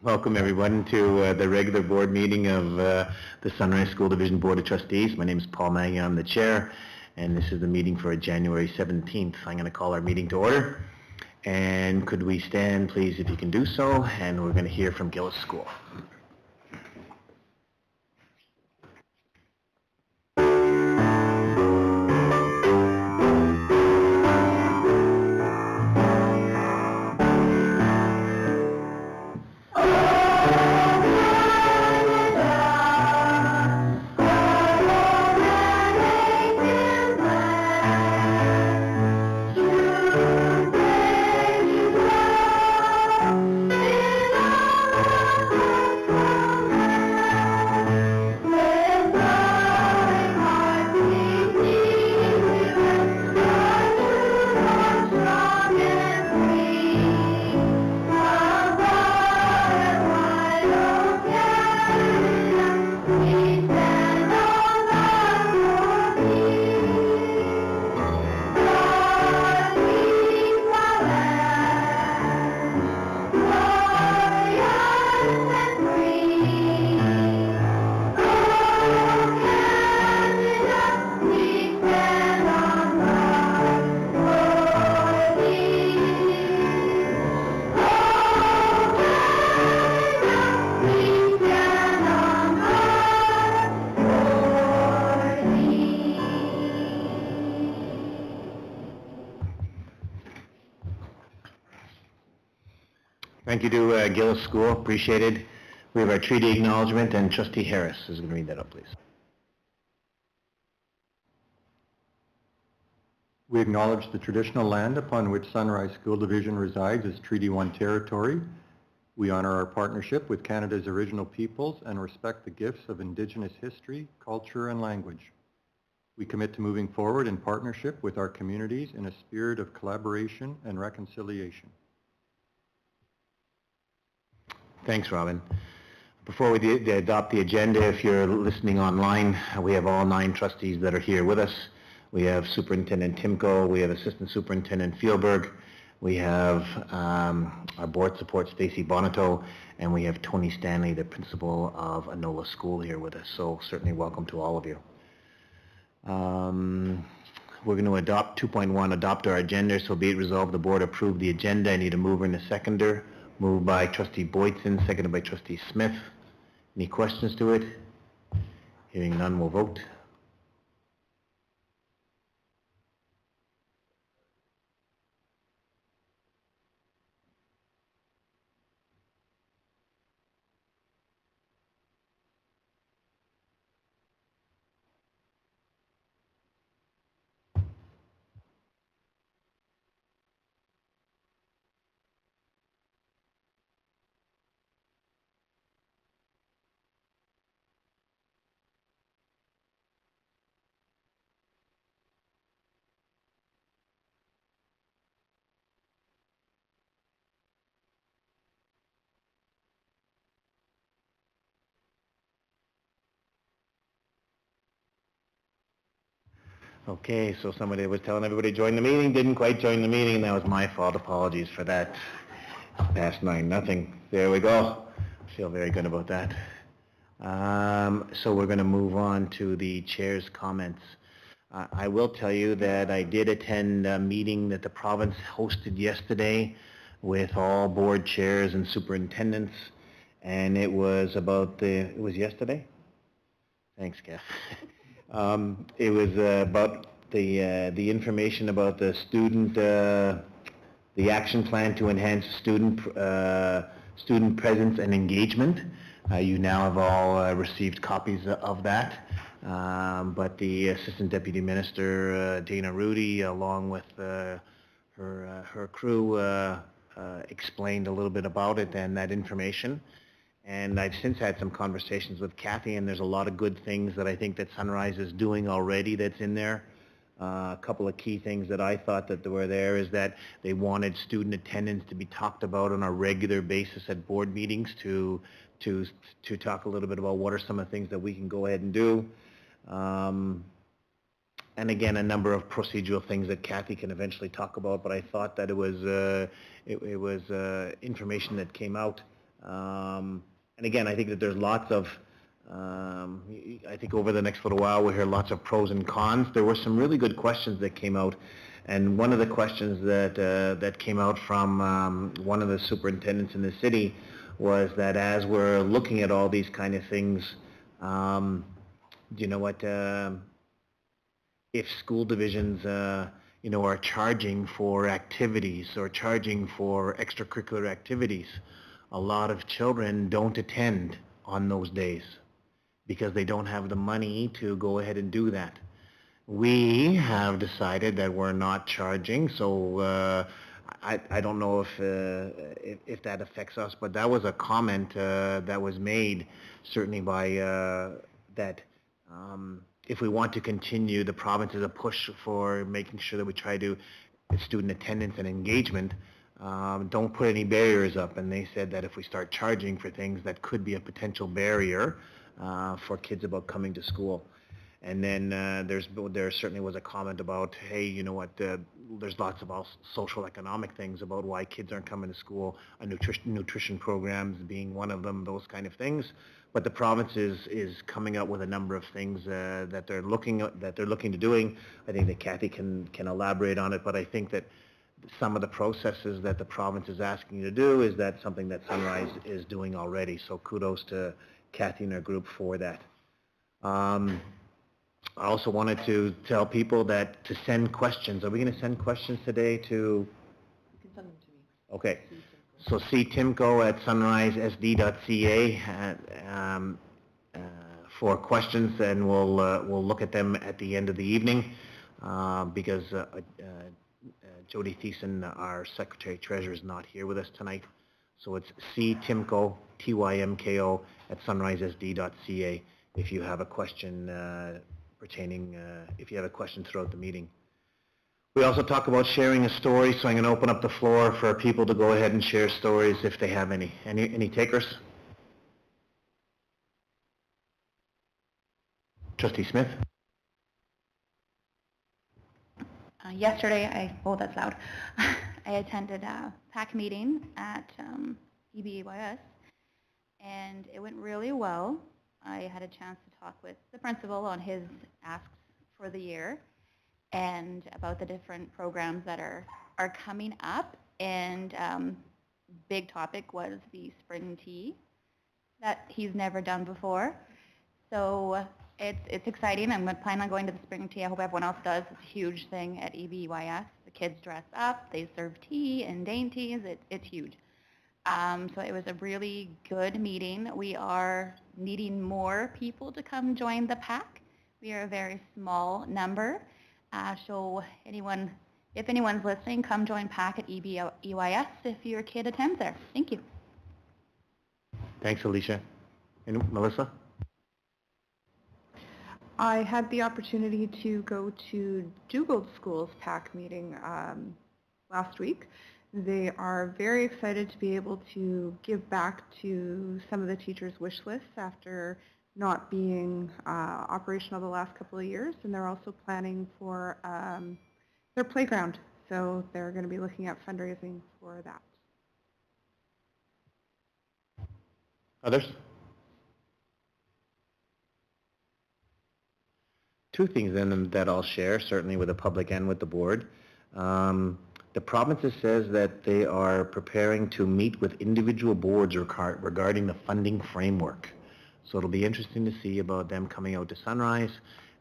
Welcome everyone to the regular board meeting of the Sunrise School Division Board of Trustees. My name is Paul Maggie, I'm the chair, and this is the meeting for January 17th. I'm going to call our meeting to order. And could we stand, please, if you can do so, and we're going to hear from Gillis School. Thank you to Gillis School, appreciated. We have our treaty acknowledgement, and Trustee Harris is going to read that up, please. We acknowledge the traditional land upon which Sunrise School Division resides as Treaty 1 territory. We honor our partnership with Canada's original peoples and respect the gifts of Indigenous history, culture, and language. We commit to moving forward in partnership with our communities in a spirit of collaboration and reconciliation. Thanks, Robin. Before we adopt the agenda, if you're listening online, we have all 9 trustees that are here with us. We have Superintendent Timko, we have Assistant Superintendent Fielberg, We have our board support, Stacy Bonato, and we have Tony Stanley, the principal of Anola School, here with us. So certainly welcome to all of you. We're going to adopt 2.1, adopt our agenda. So be it resolved, the board approve the agenda. I need a mover and a seconder. Moved by Trustee Boydson, seconded by Trustee Smith. Any questions to it? Hearing none, we'll vote. Okay, so somebody was telling everybody to join the meeting, didn't quite join the meeting, and that was my fault. Apologies for that. Past 9-0. There we go. Feel very good about that. So we're going to move on to the chair's comments. I will tell you that I did attend a meeting that the province hosted yesterday with all board chairs and superintendents, and it was about it was yesterday? Thanks, Kath. It was about the information about the student, the action plan to enhance student presence and engagement. You now have all received copies of that. But the Assistant Deputy Minister, Dana Rudy, along with her crew, explained a little bit about it and that information. And I've since had some conversations with Kathy, and there's a lot of good things that I think that Sunrise is doing already that's in there. A couple of key things that I thought that were there is that they wanted student attendance to be talked about on a regular basis at board meetings to talk a little bit about what are some of the things that we can go ahead and do. And again, a number of procedural things that Kathy can eventually talk about, but I thought that it was information that came out. And again, I think that there's lots of, I think over the next little while we'll hear lots of pros and cons. There were some really good questions that came out, and one of the questions that came out from one of the superintendents in the city was that as we're looking at all these kind of things, you know what, if school divisions you know, are charging for activities or charging for extracurricular activities, a lot of children don't attend on those days because they don't have the money to go ahead and do that. We have decided that we're not charging, so I don't know if that affects us, but that was a comment that was made certainly by that if we want to continue, the province is a push for making sure that we try to student attendance and engagement. Don't put any barriers up, and they said that if we start charging for things, that could be a potential barrier for kids about coming to school. And then there certainly was a comment about, hey, you know what, there's lots of social economic things about why kids aren't coming to school, nutrition programs being one of them, those kind of things. But the province is coming up with a number of things that they're looking to doing. I think that Kathy can elaborate on it, but I think that some of the processes that the province is asking you to do is that something that Sunrise is doing already. So kudos to Kathy and her group for that. I also wanted to tell people that to send questions. Are we going to send questions today to? You can send them to me. Okay. So see Timko at sunrisesd.ca for questions, and we'll look at them at the end of the evening because Jody Thiessen, our Secretary-Treasurer, is not here with us tonight. So it's ctimko, Tymko, at sunrisesd.ca if you have a question if you have a question throughout the meeting. We also talk about sharing a story, so I'm going to open up the floor for people to go ahead and share stories if they have any. Any takers? Trustee Smith? Yesterday, oh, that's loud. I attended a PAC meeting at EBEYS, and it went really well. I had a chance to talk with the principal on his asks for the year and about the different programs that are coming up. And big topic was the spring tea that he's never done before. So it's exciting. I'm planning on going to the spring tea. I hope everyone else does. It's a huge thing at EBEYS. The kids dress up. They serve tea and dainties. It's huge. So it was a really good meeting. We are needing more people to come join the PAC. We are a very small number. So if anyone's listening, come join PAC at EBEYS if your kid attends there. Thank you. Thanks, Alicia. And Melissa? I had the opportunity to go to Dugald School's PAC meeting last week. They are very excited to be able to give back to some of the teachers' wish lists after not being operational the last couple of years, and they're also planning for their playground. So they're going to be looking at fundraising for that. Others? Two things then that I'll share, certainly with the public and with the board. The province says that they are preparing to meet with individual boards regarding the funding framework. So it'll be interesting to see about them coming out to Sunrise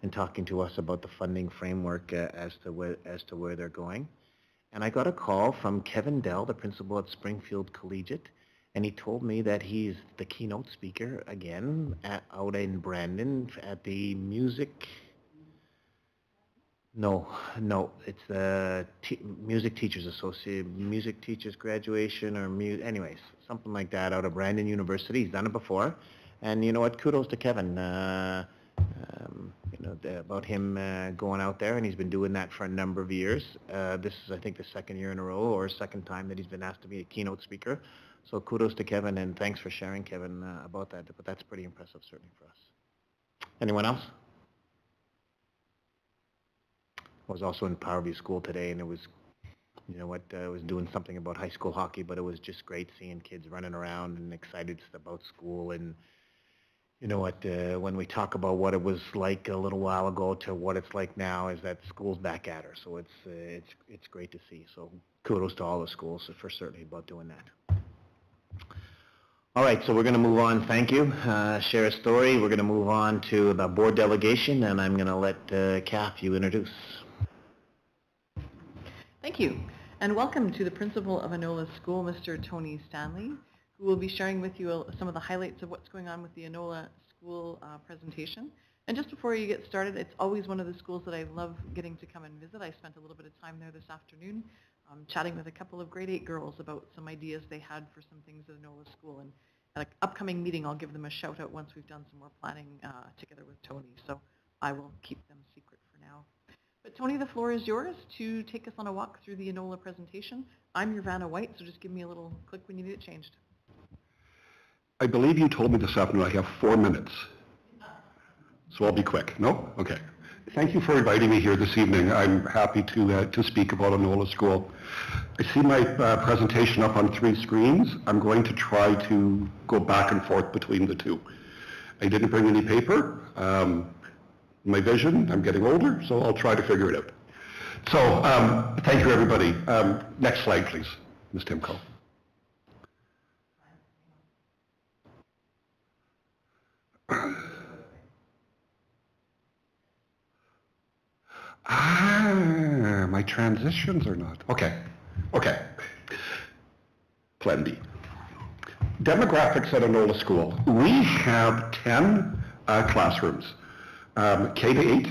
and talking to us about the funding framework as to where they're going. And I got a call from Kevin Dell, the principal at Springfield Collegiate, and he told me that he's the keynote speaker again out in Brandon at the music. No, it's the Music Teachers Association, Music Teachers Graduation, or anyways, something like that out of Brandon University. He's done it before, and you know what? Kudos to Kevin. About him going out there, and he's been doing that for a number of years. This is, I think, the second year in a row, or second time that he's been asked to be a keynote speaker. So kudos to Kevin, and thanks for sharing, Kevin, about that. But that's pretty impressive, certainly for us. Anyone else? I was also in Powerview School today, and it was, I was doing something about high school hockey, but it was just great seeing kids running around and excited about school. And you know what, when we talk about what it was like a little while ago to what it's like now, is that school's back at her. So it's great to see. So kudos to all the schools for certainly about doing that. All right, so we're going to move on. Thank you. Share a story. We're going to move on to the board delegation, and I'm going to let Kath, you introduce. Thank you, and welcome to the principal of Anola School, Mr. Tony Stanley, who will be sharing with you some of the highlights of what's going on with the Anola School presentation. And just before you get started, it's always one of the schools that I love getting to come and visit. I spent a little bit of time there this afternoon chatting with a couple of grade 8 girls about some ideas they had for some things at Anola School. And at an upcoming meeting, I'll give them a shout out once we've done some more planning together with Tony. So I will keep them secret for now. But Tony, the floor is yours to take us on a walk through the Anola presentation. I'm your Vanna White, so just give me a little click when you need it changed. I believe you told me this afternoon I have 4 minutes. So I'll be quick. No? Okay. Thank you for inviting me here this evening. I'm happy to speak about Anola School. I see my presentation up on 3 screens. I'm going to try to go back and forth between the 2. I didn't bring any paper. My vision, I'm getting older, so I'll try to figure it out. So thank you, everybody. Next slide, please, Ms. Timko. My transitions are not. Okay. Plan B. Demographics at Anola School. We have 10 classrooms, K to 8,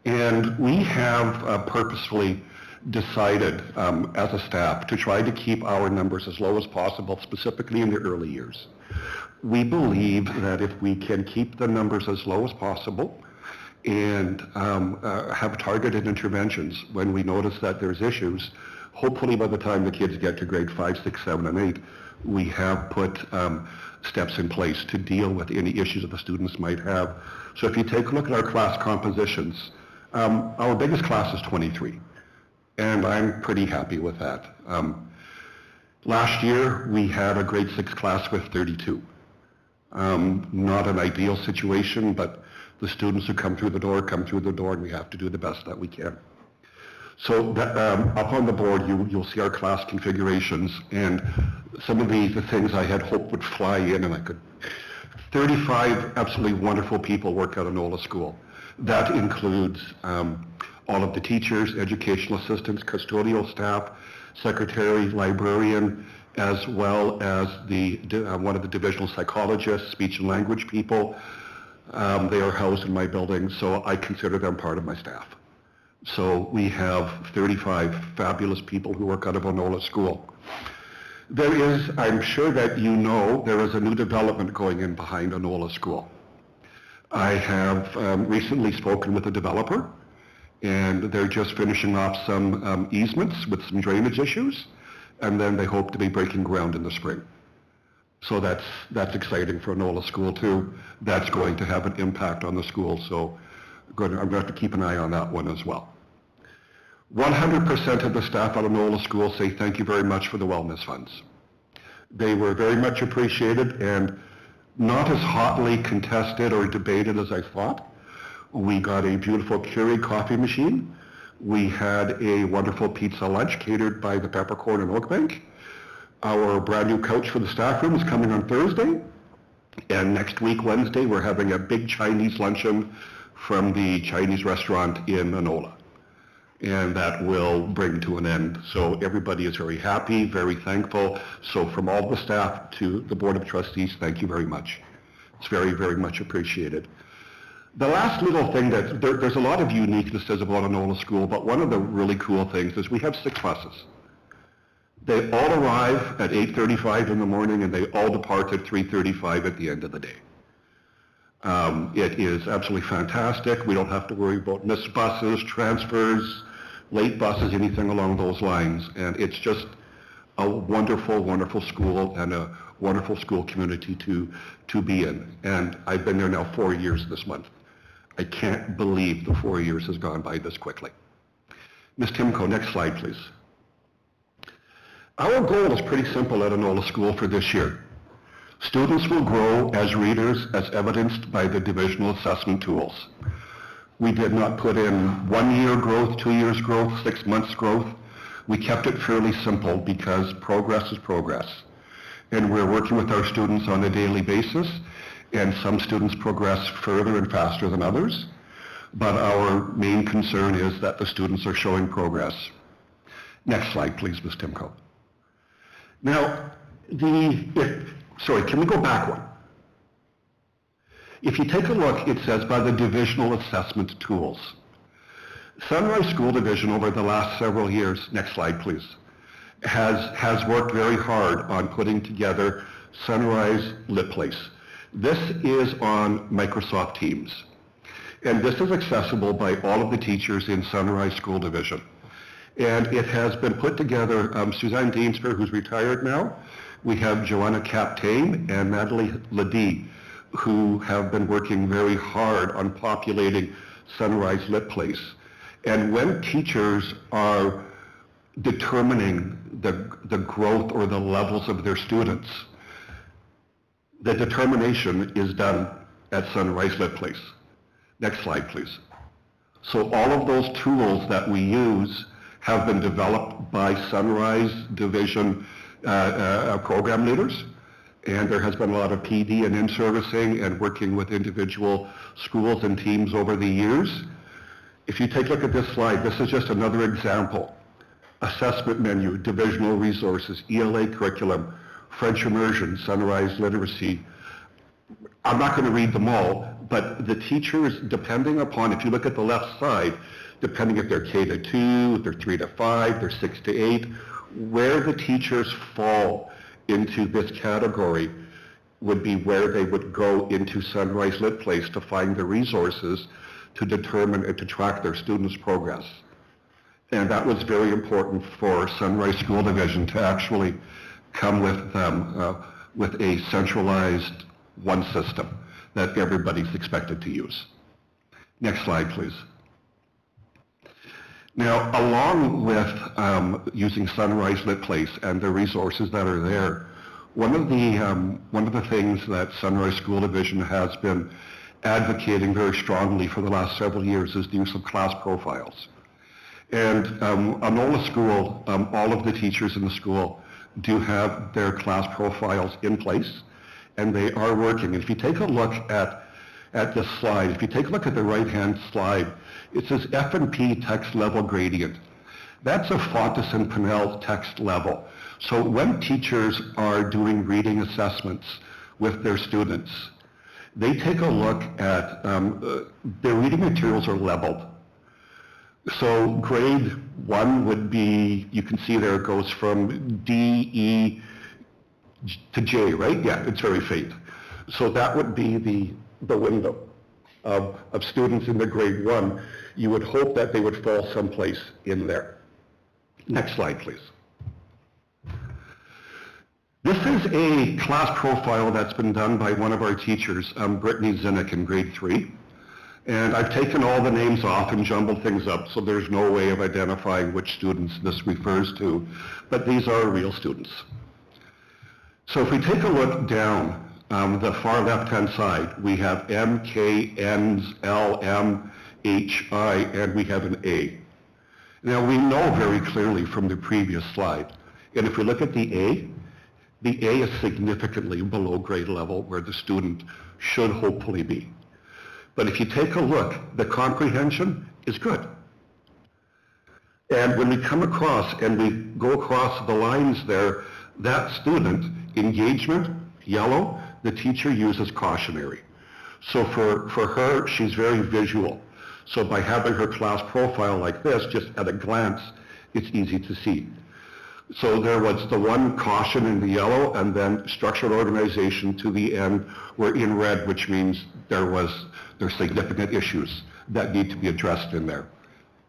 and we have purposefully decided as a staff to try to keep our numbers as low as possible, specifically in the early years. We believe that if we can keep the numbers as low as possible and have targeted interventions when we notice that there's issues, hopefully by the time the kids get to grade 5, 6, 7, and 8, we have put steps in place to deal with any issues that the students might have. So if you take a look at our class compositions, our biggest class is 23. and I'm pretty happy with that. Last year, we had a grade 6 class with 32. Not an ideal situation, but the students who come through the door, and we have to do the best that we can. So up on the board, you'll see our class configurations, and some of the things I had hoped would fly in, and 35 absolutely wonderful people work at Anola School. That includes all of the teachers, educational assistants, custodial staff, secretary, librarian, as well as one of the divisional psychologists, speech and language people. They are housed in my building, so I consider them part of my staff. So we have 35 fabulous people who work out of Anola School. There is, I'm sure that you know, there is a new development going in behind Anola School. I have recently spoken with a developer, and they're just finishing off some easements with some drainage issues, and then they hope to be breaking ground in the spring. So that's exciting for Anola School too. That's going to have an impact on the school, so I'm going to have to keep an eye on that one as well. 100% of the staff at Anola School say thank you very much for the wellness funds. They were very much appreciated and not as hotly contested or debated as I thought. We got a beautiful Keurig coffee machine. We had a wonderful pizza lunch catered by the Peppercorn and Oakbank. Our brand new couch for the staff room is coming on Thursday. And next week, Wednesday, we're having a big Chinese luncheon from the Chinese restaurant in Anola. And that will bring to an end. So everybody is very happy, very thankful. So from all the staff to the Board of Trustees, thank you very much. It's very, very much appreciated. The last little thing that, there's a lot of uniquenesses about Anola School, but one of the really cool things is we have 6 buses. They all arrive at 8:35 in the morning and they all depart at 3:35 at the end of the day. It is absolutely fantastic. We don't have to worry about missed buses, transfers, late buses, anything along those lines. And it's just a wonderful, wonderful school and a wonderful school community to be in. And I've been there now 4 years this month. I can't believe the 4 years has gone by this quickly. Ms. Timko, next slide, please. Our goal is pretty simple at Anola School for this year. Students will grow as readers as evidenced by the divisional assessment tools. We did not put in 1 year growth, 2 years growth, 6 months growth. We kept it fairly simple because progress is progress. And we're working with our students on a daily basis, and some students progress further and faster than others. But our main concern is that the students are showing progress. Next slide, please, Ms. Timko. Now, sorry, can we go back one? If you take a look, it says by the divisional assessment tools. Sunrise School Division over the last several years, next slide please, has worked very hard on putting together Sunrise LitPlace. This is on Microsoft Teams. And this is accessible by all of the teachers in Sunrise School Division. And it has been put together, Suzanne Deansper, who's retired now. We have Joanna Captain and Natalie Ladie, who have been working very hard on populating Sunrise LitPlace. And when teachers are determining the growth or the levels of their students, the determination is done at Sunrise LitPlace. Next slide, please. So all of those tools that we use have been developed by Sunrise Division program leaders. And there has been a lot of PD and in-servicing and working with individual schools and teams over the years. If you take a look at this slide, this is just another example. Assessment menu, divisional resources, ELA curriculum, French immersion, Sunrise literacy. I'm not going to read them all, but the teachers, depending upon, if you look at the left side, depending if they're K to 2, they're 3 to 5, they're 6 to 8, where the teachers fall into this category would be where they would go into Sunrise LitPlace to find the resources to determine and to track their students' progress. And that was very important for Sunrise School Division to actually come with a centralized one system that everybody's expected to use. Next slide, please. Now, along with using Sunrise Lit Place and the resources that are there, one of the things that Sunrise School Division has been advocating very strongly for the last several years is the use of class profiles. And Anola School, all of the teachers in the school do have their class profiles in place, and they are working. And if you take a look at this slide, if you take a look at the right-hand slide, it says F&P text level gradient. That's a Fontes and Pinnell text level. So when teachers are doing reading assessments with their students, they take a look at, their reading materials are leveled. So grade 1 would be, you can see there it goes from D, E to J, right? Yeah, it's very faint. So that would be the window of students in the grade 1. You would hope that they would fall someplace in there. Next slide, please. This is a class profile that's been done by one of our teachers, Brittany Zinnick, in grade 3. And I've taken all the names off and jumbled things up, so there's no way of identifying which students this refers to, but these are real students. So if we take a look down, the far left-hand side, we have M, K, N's, L, M, H, I, and we have an A. Now we know very clearly from the previous slide, and if we look at the A is significantly below grade level where the student should hopefully be. But if you take a look, the comprehension is good. And when we come across and we go across the lines there, that student, engagement, yellow, the teacher uses cautionary. So for her, she's very visual. So by having her class profile like this, just at a glance, it's easy to see. So there was the one caution in the yellow, and then structural organization to the end were in red, which means there's significant issues that need to be addressed in there.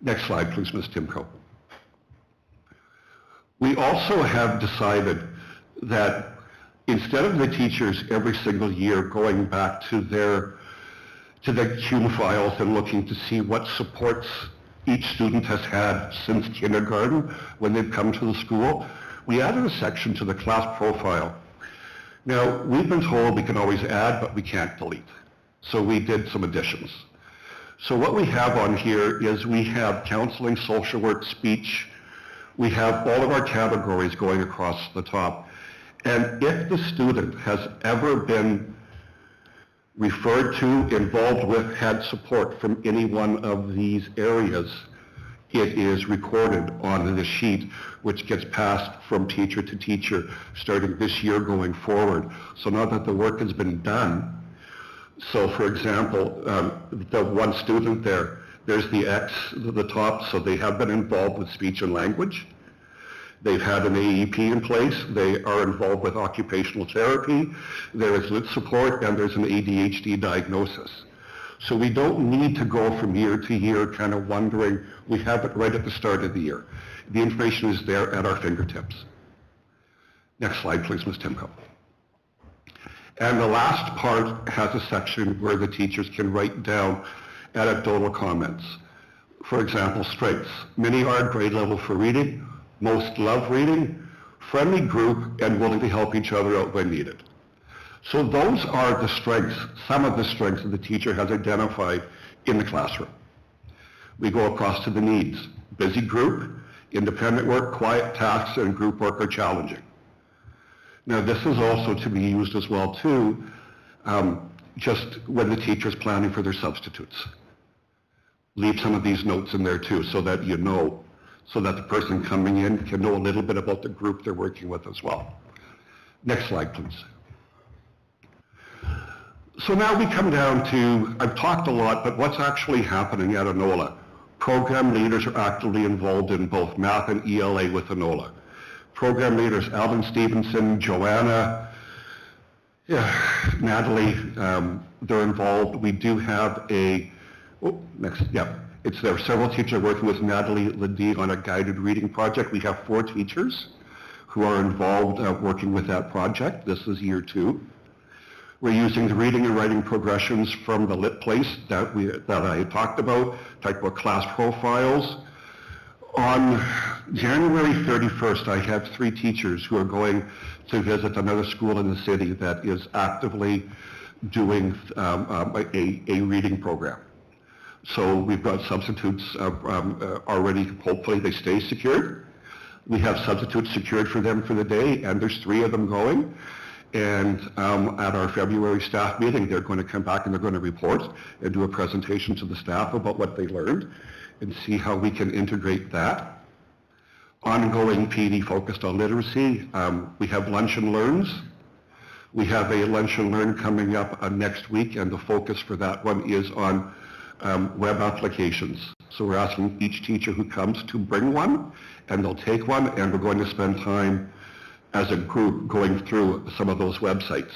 Next slide, please, Ms. Timko. We also have decided that instead of the teachers every single year going back to the CUNE files and looking to see what supports each student has had since kindergarten when they've come to the school, we added a section to the class profile. Now, we've been told we can always add, but we can't delete. So we did some additions. So what we have on here is we have counseling, social work, speech. We have all of our categories going across the top. And if the student has ever been referred to, involved with, had support from any one of these areas, it is recorded on the sheet, which gets passed from teacher to teacher starting this year going forward. So now that the work has been done, so for example, the one student there's the X at the top, so they have been involved with speech and language. They've had an AEP in place. They are involved with occupational therapy. There is lit support, and there's an ADHD diagnosis. So we don't need to go from year to year kind of wondering. We have it right at the start of the year. The information is there at our fingertips. Next slide, please, Ms. Timko. And the last part has a section where the teachers can write down anecdotal comments. For example, strengths. Many are at grade level for reading. Most love reading, friendly group, and willing to help each other out when needed. So those are the strengths, some of the strengths that the teacher has identified in the classroom. We go across to the needs. Busy group, independent work, quiet tasks, and group work are challenging. Now this is also to be used as well too, just when the teacher's planning for their substitutes. Leave some of these notes in there too, so that you know, so that the person coming in can know a little bit about the group they're working with as well. Next slide, please. So now we come down to, I've talked a lot, but what's actually happening at Anola? Program leaders are actively involved in both math and ELA with Anola. Program leaders, Alvin Stevenson, Joanna, Natalie, they're involved. We do have it's there. Several teachers are working with Natalie Ledee on a guided reading project. We have 4 teachers who are involved working with that project. This is year 2. We're using the reading and writing progressions from the Lit Place that I talked about class profiles. On January 31st, I have 3 teachers who are going to visit another school in the city that is actively doing a reading program. So we've got substitutes already, hopefully they stay secured. We have substitutes secured for them for the day, and there's 3 of them going. And at our February staff meeting, they're going to come back and they're going to report and do a presentation to the staff about what they learned and see how we can integrate that. Ongoing PD focused on literacy. We have Lunch and Learns. We have a Lunch and Learn coming up next week, and the focus for that one is on web applications. So we're asking each teacher who comes to bring one, and they'll take one, and we're going to spend time as a group going through some of those websites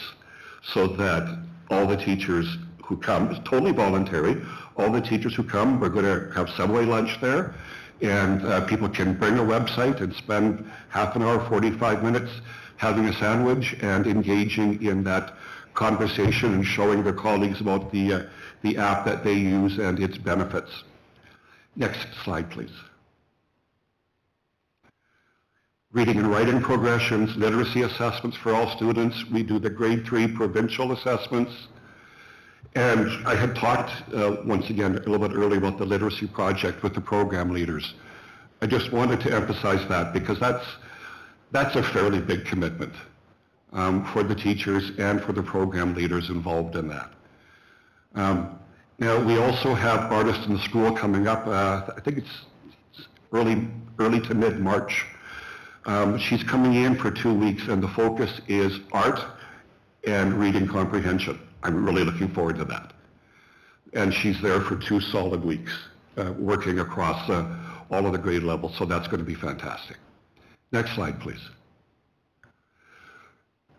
so that all the teachers who come, it's totally voluntary, all the teachers who come, we're going to have Subway lunch there, and people can bring a website and spend half an hour, 45 minutes having a sandwich and engaging in that conversation and showing their colleagues about the app that they use and its benefits. Next slide, please. Reading and writing progressions, literacy assessments for all students. We do the grade 3 provincial assessments. And I had talked, once again, a little bit earlier about the literacy project with the program leaders. I just wanted to emphasize that because that's a fairly big commitment for the teachers and for the program leaders involved in that. Now, we also have Artists in the School coming up. I think it's early to mid-March. She's coming in for 2 weeks, and the focus is art and reading comprehension. I'm really looking forward to that. And she's there for 2 solid weeks, working across all of the grade levels, so that's going to be fantastic. Next slide, please.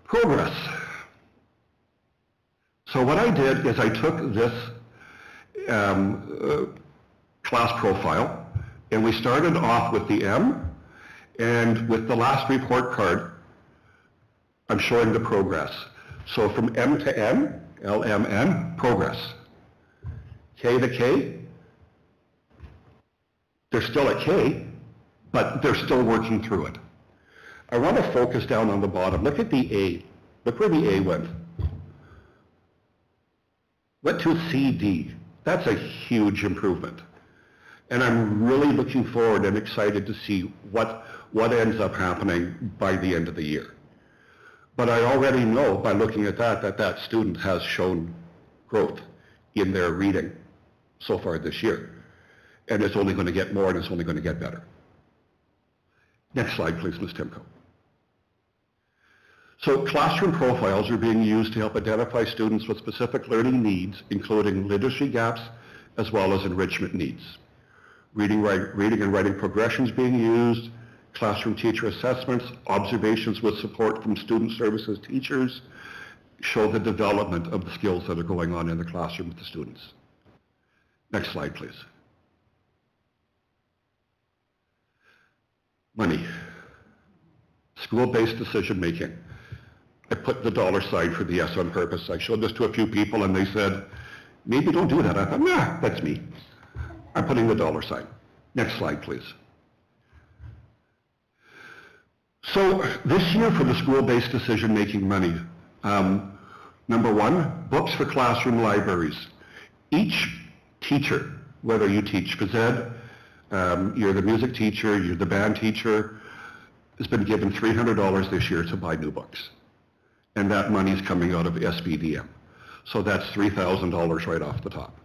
Progress. So what I did is I took this class profile, and we started off with the M, and with the last report card, I'm showing the progress. So from M to N, LMN, progress. K to K, they're still at K, but they're still working through it. I want to focus down on the bottom. Look at the A. Look where the A went. Went to CD. That's a huge improvement. And I'm really looking forward and excited to see what ends up happening by the end of the year. But I already know by looking at that student has shown growth in their reading so far this year. And it's only going to get more and it's only going to get better. Next slide, please, Ms. Timko. So classroom profiles are being used to help identify students with specific learning needs, including literacy gaps as well as enrichment needs. Reading and writing progressions being used, classroom teacher assessments, observations with support from student services teachers show the development of the skills that are going on in the classroom with the students. Next slide, please. Money. School-based decision making. I put the dollar sign for the S on purpose. I showed this to a few people and they said, maybe don't do that. I thought, nah, that's me. I'm putting the dollar sign. Next slide, please. So this year for the school-based decision-making money, number 1, books for classroom libraries. Each teacher, whether you teach phys ed, you're the music teacher, you're the band teacher, has been given $300 this year to buy new books. And that money is coming out of SBDM. So that's $3,000 right off the top.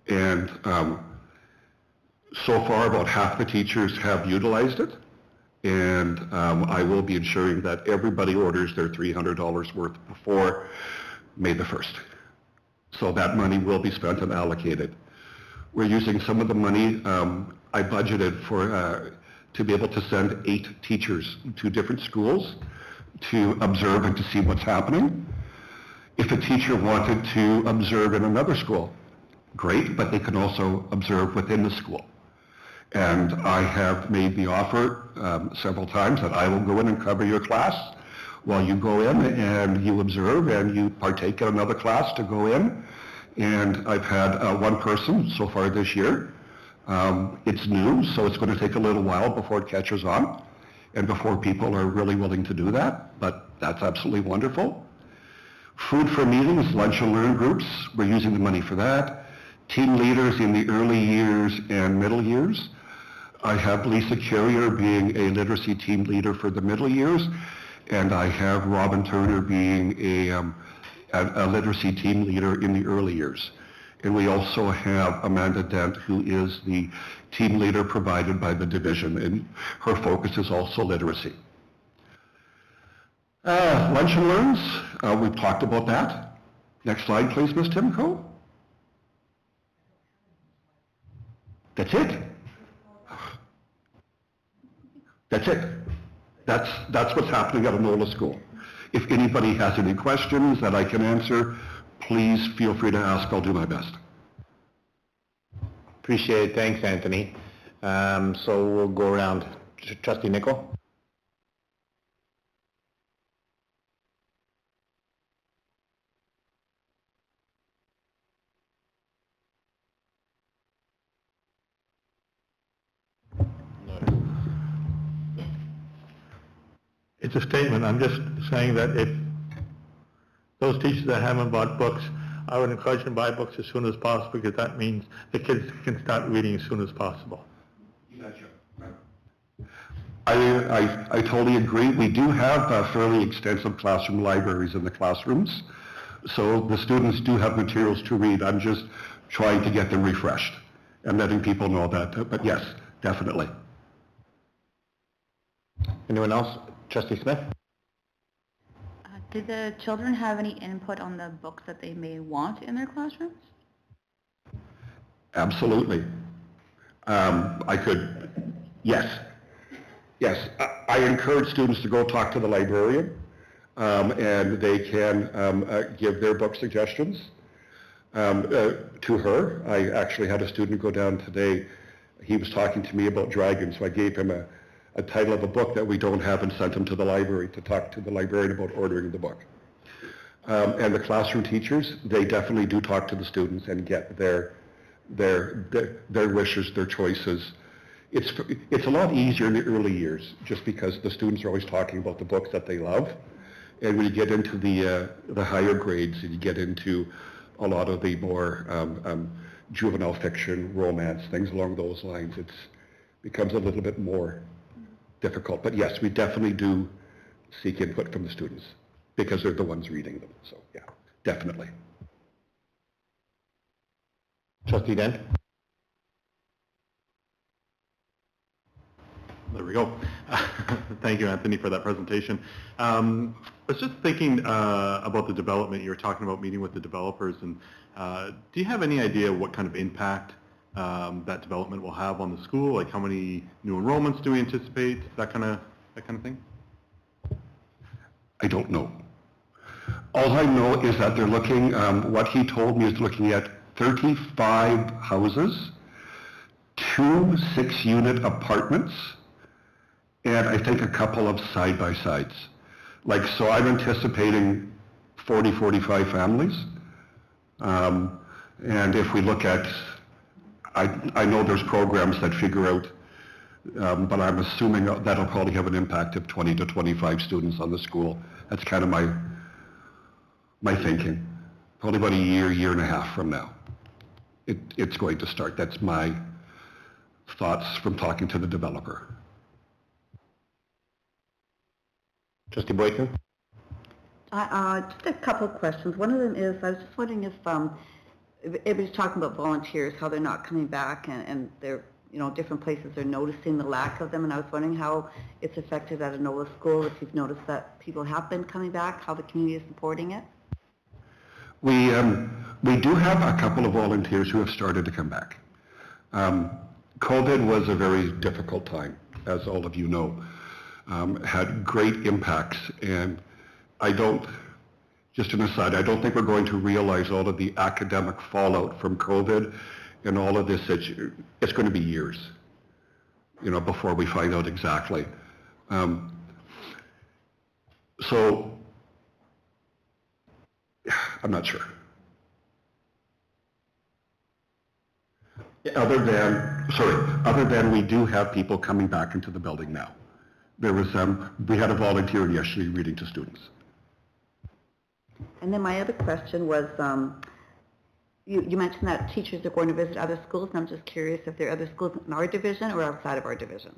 And so far, about half the teachers have utilized it. And I will be ensuring that everybody orders their $300 worth before May the 1st. So that money will be spent and allocated. We're using some of the money I budgeted for to be able to send 8 teachers to different schools to observe and to see what's happening. If a teacher wanted to observe in another school, great, but they can also observe within the school. And I have made the offer several times that I will go in and cover your class while you go in and you observe and you partake in another class to go in. And I've had one person so far this year It's new, so it's going to take a little while before it catches on and before people are really willing to do that, but that's absolutely wonderful. Food for meetings, lunch and learn groups, we're using the money for that. Team leaders in the early years and middle years. I have Lisa Carrier being a literacy team leader for the middle years, and I have Robin Turner being a literacy team leader in the early years. And we also have Amanda Dent, who is the team leader provided by the division, and her focus is also literacy. Lunch and learns, we've talked about that. Next slide, please, Ms. Timko. That's it. That's it. That's what's happening at Anola School. If anybody has any questions that I can answer, please feel free to ask. I'll do my best. Appreciate it. Thanks, Anthony. So we'll go around. Trustee Nicol? It's a statement. I'm just saying that if those teachers that haven't bought books, I would encourage them to buy books as soon as possible, because that means the kids can start reading as soon as possible. I totally agree. We do have fairly extensive classroom libraries in the classrooms, so the students do have materials to read. I'm just trying to get them refreshed and letting people know that. But yes, definitely. Anyone else? Trustee Smith? Did the children have any input on the books that they may want in their classrooms? Absolutely. Yes. Yes, I encourage students to go talk to the librarian, and they can give their book suggestions to her. I actually had a student go down today. He was talking to me about dragons, so I gave him a title of a book that we don't have and sent him to the library to talk to the librarian about ordering the book. And the classroom teachers, they definitely do talk to the students and get their wishes, their choices. It's a lot easier in the early years, just because the students are always talking about the books that they love. And when you get into the higher grades and you get into a lot of the more juvenile fiction, romance, things along those lines, it becomes a little bit more difficult. But yes, we definitely do seek input from the students because they're the ones reading them. So yeah, definitely. Trustee Dent? There we go. Thank you, Anthony, for that presentation. I was just thinking about the development. You were talking about meeting with the developers, and do you have any idea what kind of impact that development will have on the school? Like, how many new enrollments do we anticipate? That kind of thing? I don't know. All I know is that they're looking, what he told me is looking at 35 houses, 2 6-unit apartments, and I think a couple of side-by-sides. Like, so I'm anticipating 40, 45 families. And if we look at, I know there's programs that figure out, but I'm assuming that'll probably have an impact of 20 to 25 students on the school. That's kind of my thinking. Probably about a year and a half from now, it's going to start. That's my thoughts from talking to the developer. Trustee Boykin? Just a couple of questions. One of them is, I was just wondering if everybody's talking about volunteers, how they're not coming back, and they're, different places are noticing the lack of them, and I was wondering how it's affected at Anola School, if you've noticed that people have been coming back, how the community is supporting it. We do have a couple of volunteers who have started to come back. COVID was a very difficult time, as all of you know. Had great impacts, and just an aside, I don't think we're going to realize all of the academic fallout from COVID and all of this. It's going to be years, before we find out exactly. So I'm not sure. Other than we do have people coming back into the building now. There was, we had a volunteer yesterday reading to students. And then my other question was, you mentioned that teachers are going to visit other schools, and I'm just curious if there are other schools in our division or outside of our division.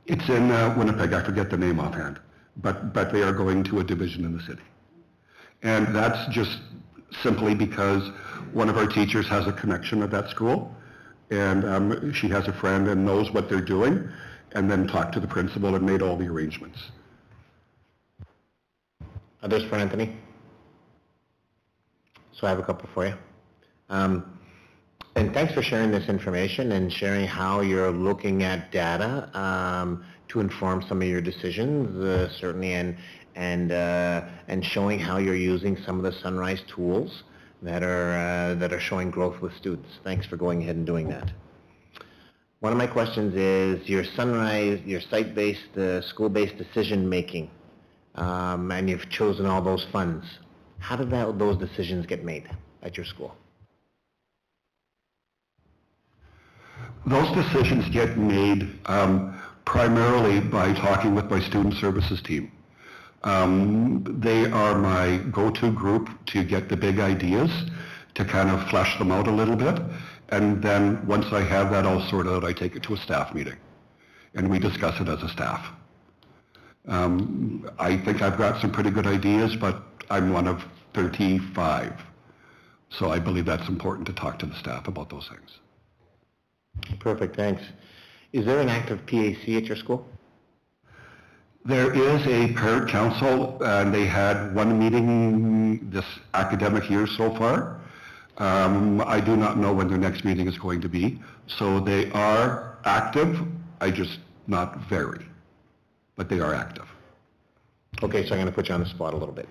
It's in Winnipeg, I forget the name offhand, but they are going to a division in the city. And that's just simply because one of our teachers has a connection at that school, and she has a friend and knows what they're doing, and then talked to the principal and made all the arrangements. Others for Anthony? So I have a couple for you. And thanks for sharing this information and sharing how you're looking at data to inform some of your decisions, certainly, and showing how you're using some of the Sunrise tools that are showing growth with students. Thanks for going ahead and doing that. One of my questions is your Sunrise, your site-based, school-based decision-making, and you've chosen all those funds. How did those decisions get made at your school? Those decisions get made primarily by talking with my student services team. They are my go-to group to get the big ideas, to kind of flesh them out a little bit. And then once I have that all sorted out, I take it to a staff meeting. And we discuss it as a staff. I think I've got some pretty good ideas, but I'm one of 35. So I believe that's important to talk to the staff about those things. Perfect, thanks. Is there an active PAC at your school? There is a parent council, and they had one meeting this academic year so far. I do not know when their next meeting is going to be. So they are active, I just not very, but they are active. Okay, so I'm going to put you on the spot a little bit.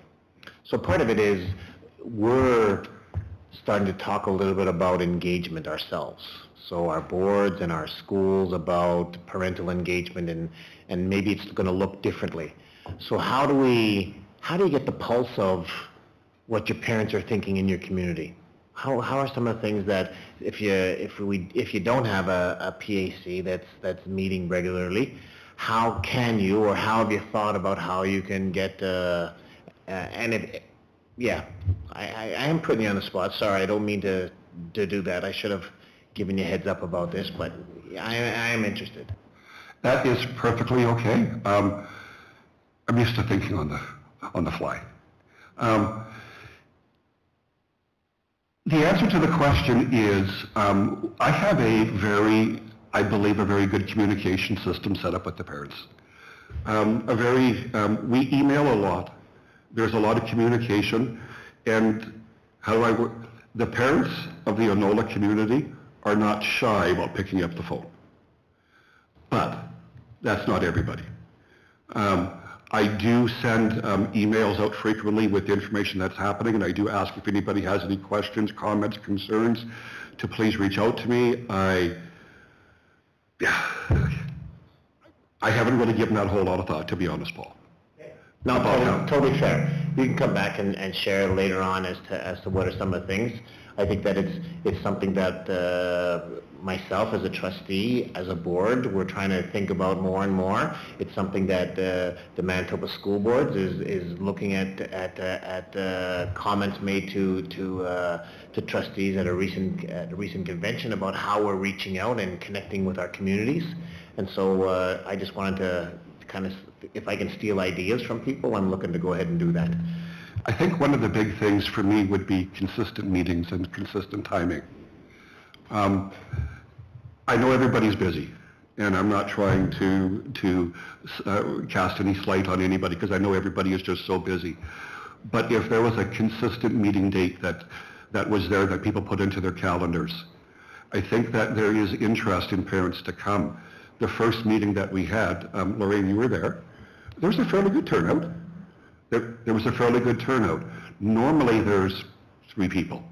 So part of it is we're starting to talk a little bit about engagement ourselves. So our boards and our schools about parental engagement, and maybe it's going to look differently. So how do you get the pulse of what your parents are thinking in your community? How are some of the things that if you don't have a PAC that's meeting regularly, how can you, or how have you thought about how you can get I am putting you on the spot. Sorry, I don't mean to do that. I should have given you a heads up about this, but I am interested. That is perfectly okay. I'm used to thinking on the fly. The answer to the question is, I have I believe a very good communication system set up with the parents. We email a lot. There's a lot of communication, and the parents of the Anola community are not shy about picking up the phone. But that's not everybody. I do send emails out frequently with the information that's happening, and I do ask if anybody has any questions, comments, concerns, to please reach out to me. I haven't really given that a whole lot of thought, to be honest, Paul. No, totally fair. You can come back and share later on as to what are some of the things. I think that it's something that myself as a trustee, as a board, we're trying to think about more and more. It's something that the Manitoba School Boards is looking at comments made to trustees at a recent convention about how we're reaching out and connecting with our communities. And so I just wanted to kind of, if I can steal ideas from people, I'm looking to go ahead and do that. I think one of the big things for me would be consistent meetings and consistent timing. I know everybody's busy, and I'm not trying to cast any slight on anybody, because I know everybody is just so busy. But if there was a consistent meeting date that was there, that people put into their calendars, I think that there is interest in parents to come. The first meeting that we had, Lorraine, you were there. There was a fairly good turnout. There was a fairly good turnout. Normally there's 3 people.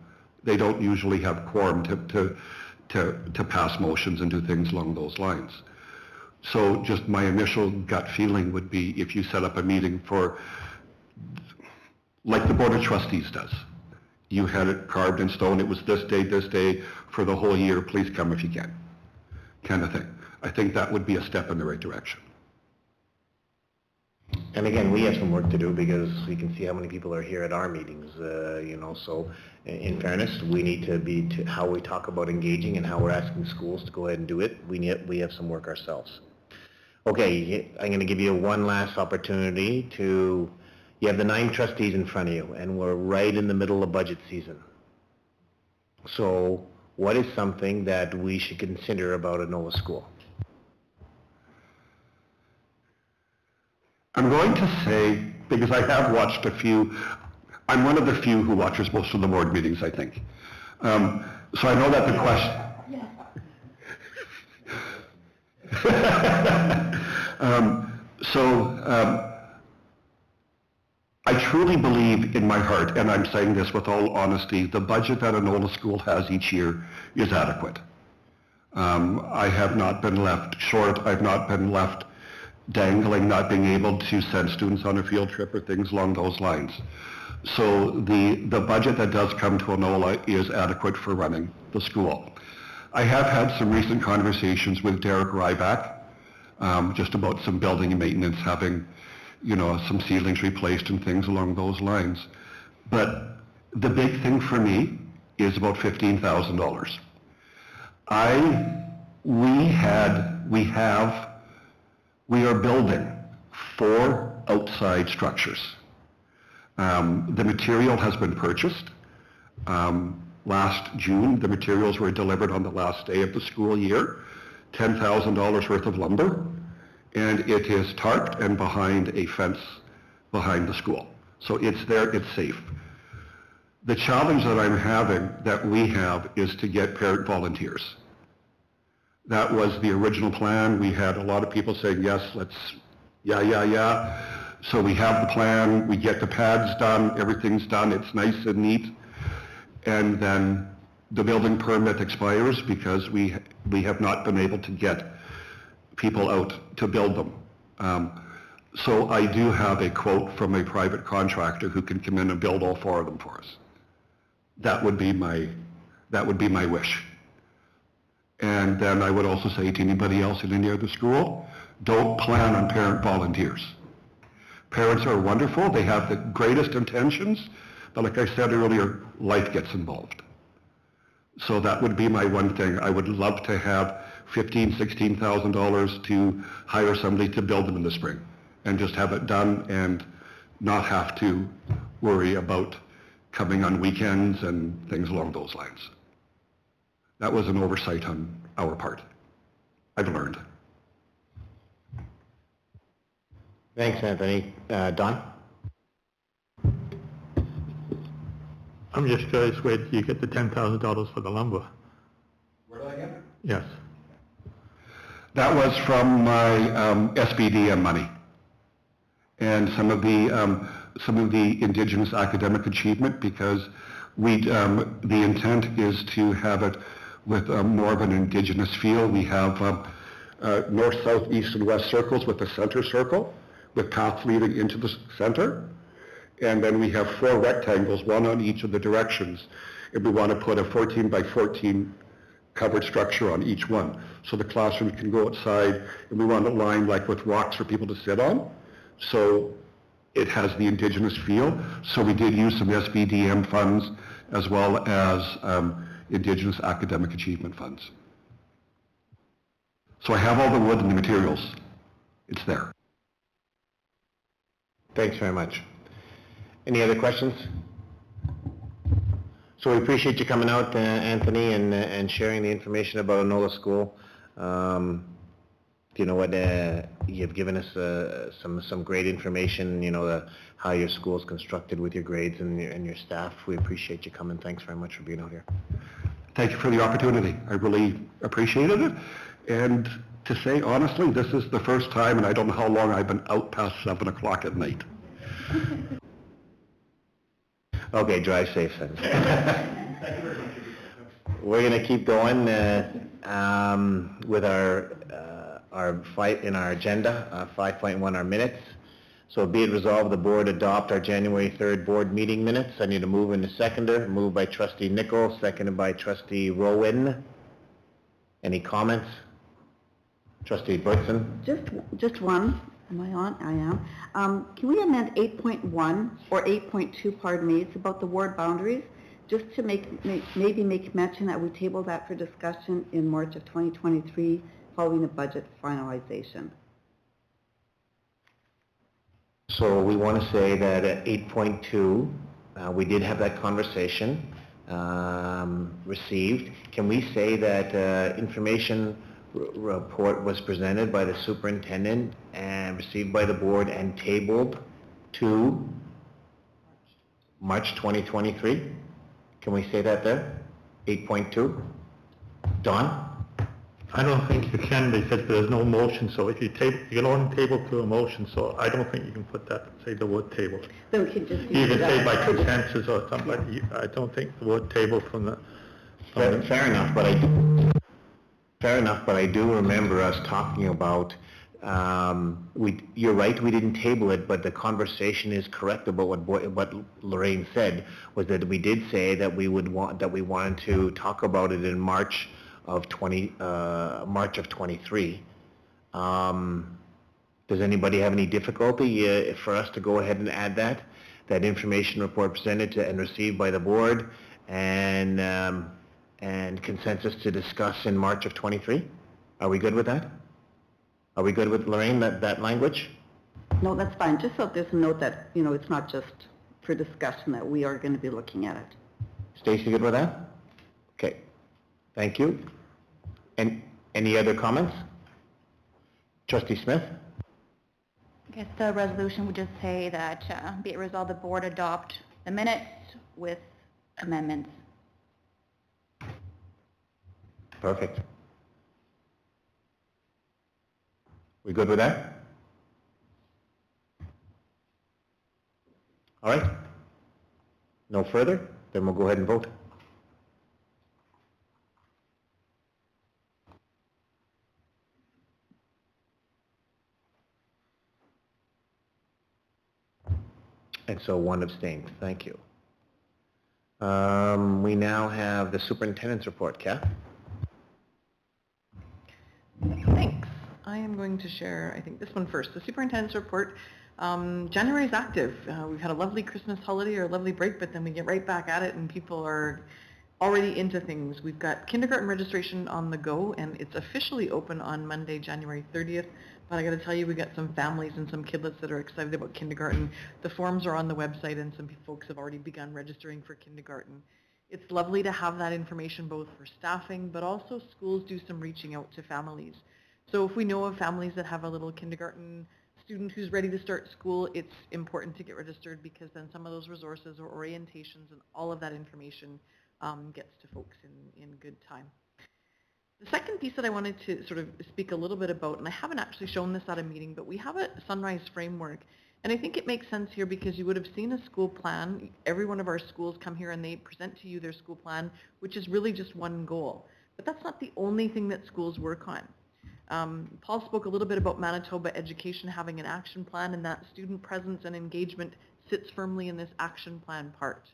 They don't usually have quorum to pass motions and do things along those lines. So just my initial gut feeling would be, if you set up a meeting for, like the Board of Trustees does, You had it carved in stone. It was this day, for the whole year. Please come if you can, kind of thing. I think that would be a step in the right direction. And again, we have some work to do because we can see how many people are here at our meetings, so in fairness, we need to be, how we talk about engaging and how we're asking schools to go ahead and do it, we have some work ourselves. Okay, I'm going to give you one last opportunity to, you have the 9 trustees in front of you, and we're right in the middle of budget season. So what is something that we should consider about Anola School? I'm going to say, because I have watched a few, I'm one of the few who watches most of the board meetings, I think. So I know that the question... I truly believe in my heart, and I'm saying this with all honesty, the budget that Anola School has each year is adequate. I have not been left short. I've not been left dangling, not being able to send students on a field trip or things along those lines. So the budget that does come to Anola is adequate for running the school. I have had some recent conversations with Derek Ryback, just about some building and maintenance, having, some ceilings replaced and things along those lines. But the big thing for me is about $15,000. We are building 4 outside structures. The material has been purchased. Last June, the materials were delivered on the last day of the school year, $10,000 worth of lumber, and it is tarped and behind a fence behind the school. So it's there, it's safe. The challenge that I'm having, that we have, is to get parent volunteers. That was the original plan. We had a lot of people saying, yes, let's, yeah. So we have the plan, we get the pads done, everything's done, it's nice and neat. And then the building permit expires because we have not been able to get people out to build them. So I do have a quote from a private contractor who can come in and build all 4 of them for us. That would be my wish. And then I would also say to anybody else in any other school, don't plan on parent volunteers. Parents are wonderful, they have the greatest intentions, but like I said earlier, life gets involved. So that would be my one thing. I would love to have $15,000, $16,000 to hire somebody to build them in the spring and just have it done and not have to worry about coming on weekends and things along those lines. That was an oversight on our part. I've learned. Thanks, Anthony. Don? I'm just curious, where do you get the $10,000 for the lumber? Where did I get it? Yes. That was from my SBDM money and some of the Indigenous academic achievement, because the intent is to have it with more of an Indigenous feel. We have north, south, east, and west circles with the center circle, with paths leading into the center. And then we have 4 rectangles, one on each of the directions. And we want to put a 14 by 14 covered structure on each one. So the classroom can go outside, and we want it lined like with rocks for people to sit on. So it has the Indigenous feel. So we did use some SBDM funds as well as Indigenous academic achievement funds. So I have all the wood and the materials. It's there. Thanks very much. Any other questions? So we appreciate you coming out, Anthony, and sharing the information about Anola School. You know what, you've given us some great information, how your school is constructed with your grades and your staff. We appreciate you coming. Thanks very much for being out here. Thank you for the opportunity. I really appreciated it. And to say honestly, this is the first time, and I don't know how long I've been out past 7 o'clock at night. Okay, drive safe then. We're going to keep going with our fight in our agenda, 5.1, our minutes. So be it resolved, the board adopt our January 3rd board meeting minutes. I need a move and a seconder. Moved by trustee Nichols, seconded by trustee Rowan. Any comments? Trustee Bertson? Just one. Am I on? I am. Can we amend 8.1 or 8.2, pardon me, it's about the ward boundaries, just to maybe make mention that we table that for discussion in March of 2023 following the budget finalization. So we want to say that at 8.2, we did have that conversation received. Can we say that information report was presented by the superintendent and received by the board and tabled to March 2023? Can we say that there? 8.2? Don? I don't think you can because there's no motion, so if you table, you can only table to a motion, so I don't think you can put that, say the word table. Then we can just You can say by consensus or something, but I don't think the word table from the... Fair enough, but I do remember us talking about, you're right, we didn't table it, but the conversation is correct about what Lorraine said, was that we did say that we wanted to talk about it in March of 23. Does anybody have any difficulty for us to go ahead and add that information report presented to and received by the board and consensus to discuss in March of 23? Are we good with that? Are we good with, Lorraine, that language? No, that's fine. Just so there's a note that, you know, it's not just for discussion, that we are going to be looking at it. Stacy, good with that? Okay. Thank you. And any other comments? Trustee Smith? I guess the resolution would just say that be it resolved the board adopt the minutes with amendments. Perfect. We good with that? All right. No further? Then we'll go ahead and vote. And so one abstained. Thank you. We now have the superintendent's report. Kath? Thanks. I am going to share, I think, this one first. The superintendent's report. January is active. We've had a lovely Christmas holiday or a lovely break, but then we get right back at it and people are already into things. We've got kindergarten registration on the go and it's officially open on Monday, January 30th. But I got to tell you, we got some families and some kidlets that are excited about kindergarten. The forms are on the website and some folks have already begun registering for kindergarten. It's lovely to have that information both for staffing, but also schools do some reaching out to families. So if we know of families that have a little kindergarten student who's ready to start school, it's important to get registered because then some of those resources or orientations and all of that information gets to folks in good time. The second piece that I wanted to sort of speak a little bit about, and I haven't actually shown this at a meeting, but we have a Sunrise framework. And I think it makes sense here because you would have seen a school plan. Every one of our schools come here and they present to you their school plan, which is really just one goal. But that's not the only thing that schools work on. Paul spoke a little bit about Manitoba Education having an action plan, and that student presence and engagement sits firmly in this action plan part.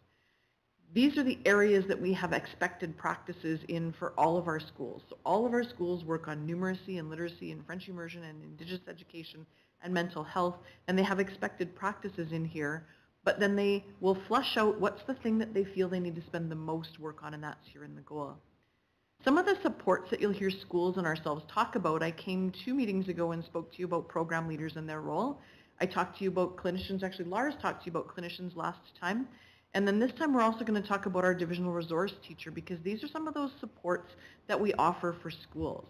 These are the areas that we have expected practices in for all of our schools. So all of our schools work on numeracy and literacy and French immersion and Indigenous education and mental health, and they have expected practices in here, but then they will flush out what's the thing that they feel they need to spend the most work on, and that's here in the goal. Some of the supports that you'll hear schools and ourselves talk about, I came 2 meetings ago and spoke to you about program leaders and their role. I talked to you about clinicians, actually Lars talked to you about clinicians last time. And then this time we're also going to talk about our divisional resource teacher because these are some of those supports that we offer for schools.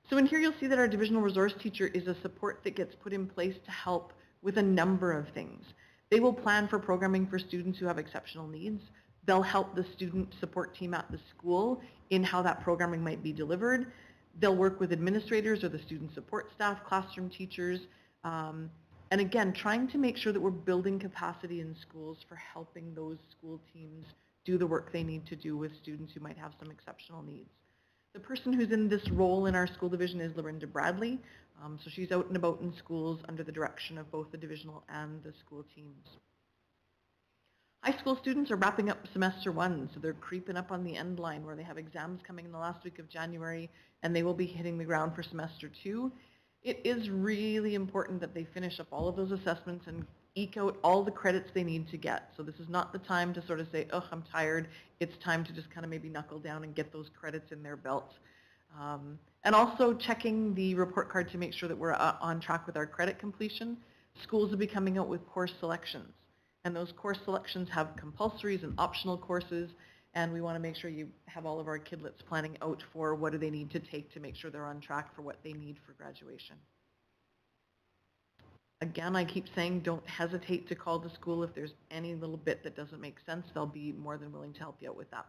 So in here you'll see that our divisional resource teacher is a support that gets put in place to help with a number of things. They will plan for programming for students who have exceptional needs. They'll help the student support team at the school in how that programming might be delivered. They'll work with administrators or the student support staff, classroom teachers, and again, trying to make sure that we're building capacity in schools for helping those school teams do the work they need to do with students who might have some exceptional needs. The person who's in this role in our school division is Lorinda Bradley. So she's out and about in schools under the direction of both the divisional and the school teams. High school students are wrapping up semester 1, so they're creeping up on the end line where they have exams coming in the last week of January, and they will be hitting the ground for semester 2. It is really important that they finish up all of those assessments and eke out all the credits they need to get. So this is not the time to sort of say, oh, I'm tired. It's time to just kind of maybe knuckle down and get those credits in their belt. And also checking the report card to make sure that we're on track with our credit completion. Schools will be coming out with course selections. And those course selections have compulsories and optional courses. And we want to make sure you have all of our kidlets planning out for what do they need to take to make sure they're on track for what they need for graduation. Again, I keep saying don't hesitate to call the school if there's any little bit that doesn't make sense. They'll be more than willing to help you out with that.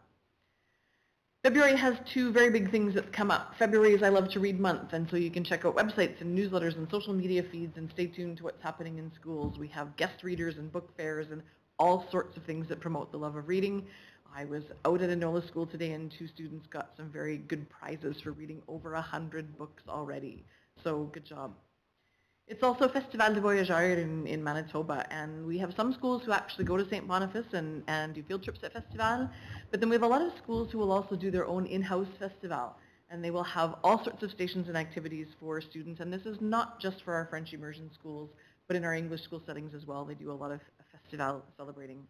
February has 2 very big things that come up. February is I Love to Read month, and so you can check out websites and newsletters and social media feeds and stay tuned to what's happening in schools. We have guest readers and book fairs and all sorts of things that promote the love of reading. I was out at Enola School today and 2 students got some very good prizes for reading over 100 books already. So good job. It's also Festival de Voyageurs in Manitoba, and we have some schools who actually go to St. Boniface and do field trips at Festival, but then we have a lot of schools who will also do their own in-house festival, and they will have all sorts of stations and activities for students, and this is not just for our French immersion schools, but in our English school settings as well. They do a lot of festival celebrating.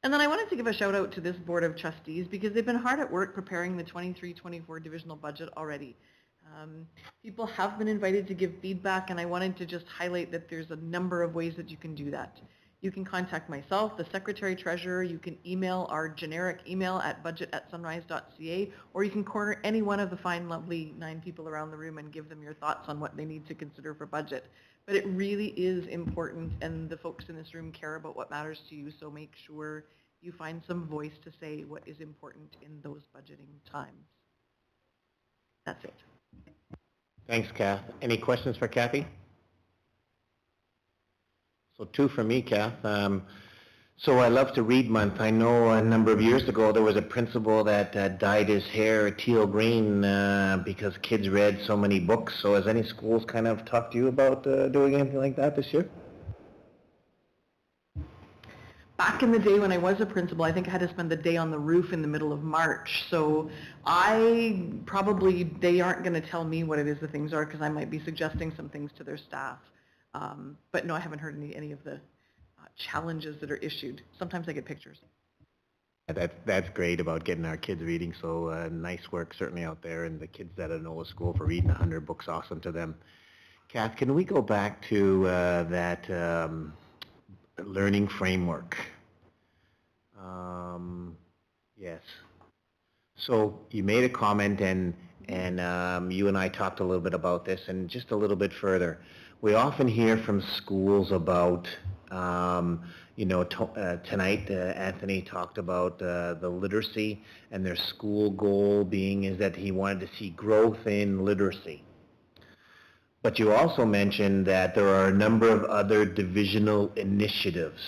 And then I wanted to give a shout out to this Board of Trustees because they've been hard at work preparing the 23-24 divisional budget already. People have been invited to give feedback, and I wanted to just highlight that there's a number of ways that you can do that. You can contact myself, the Secretary Treasurer, you can email our generic email at budget@sunrise.ca, or you can corner any one of the fine, lovely 9 people around the room and give them your thoughts on what they need to consider for budget. But it really is important, and the folks in this room care about what matters to you, so make sure you find some voice to say what is important in those budgeting times. That's it. Thanks, Kath. Any questions for Kathy? So 2 for me, Kath. So I Love to Read month. I know a number of years ago there was a principal that dyed his hair teal green because kids read so many books. So has any schools kind of talked to you about doing anything like that this year? Back in the day when I was a principal, I think I had to spend the day on the roof in the middle of March. So they aren't going to tell me what it is the things are because I might be suggesting some things to their staff. But no, I haven't heard any of the challenges that are issued. Sometimes I get pictures. That's great about getting our kids reading. So nice work certainly out there, and the kids at Enola School for reading 100 books. Awesome to them. Kath, can we go back to that learning framework? Yes. So you made a comment, and you and I talked a little bit about this, and just a little bit further. We often hear from schools about, tonight Anthony talked about the literacy, and their school goal being is that he wanted to see growth in literacy. But you also mentioned that there are a number of other divisional initiatives.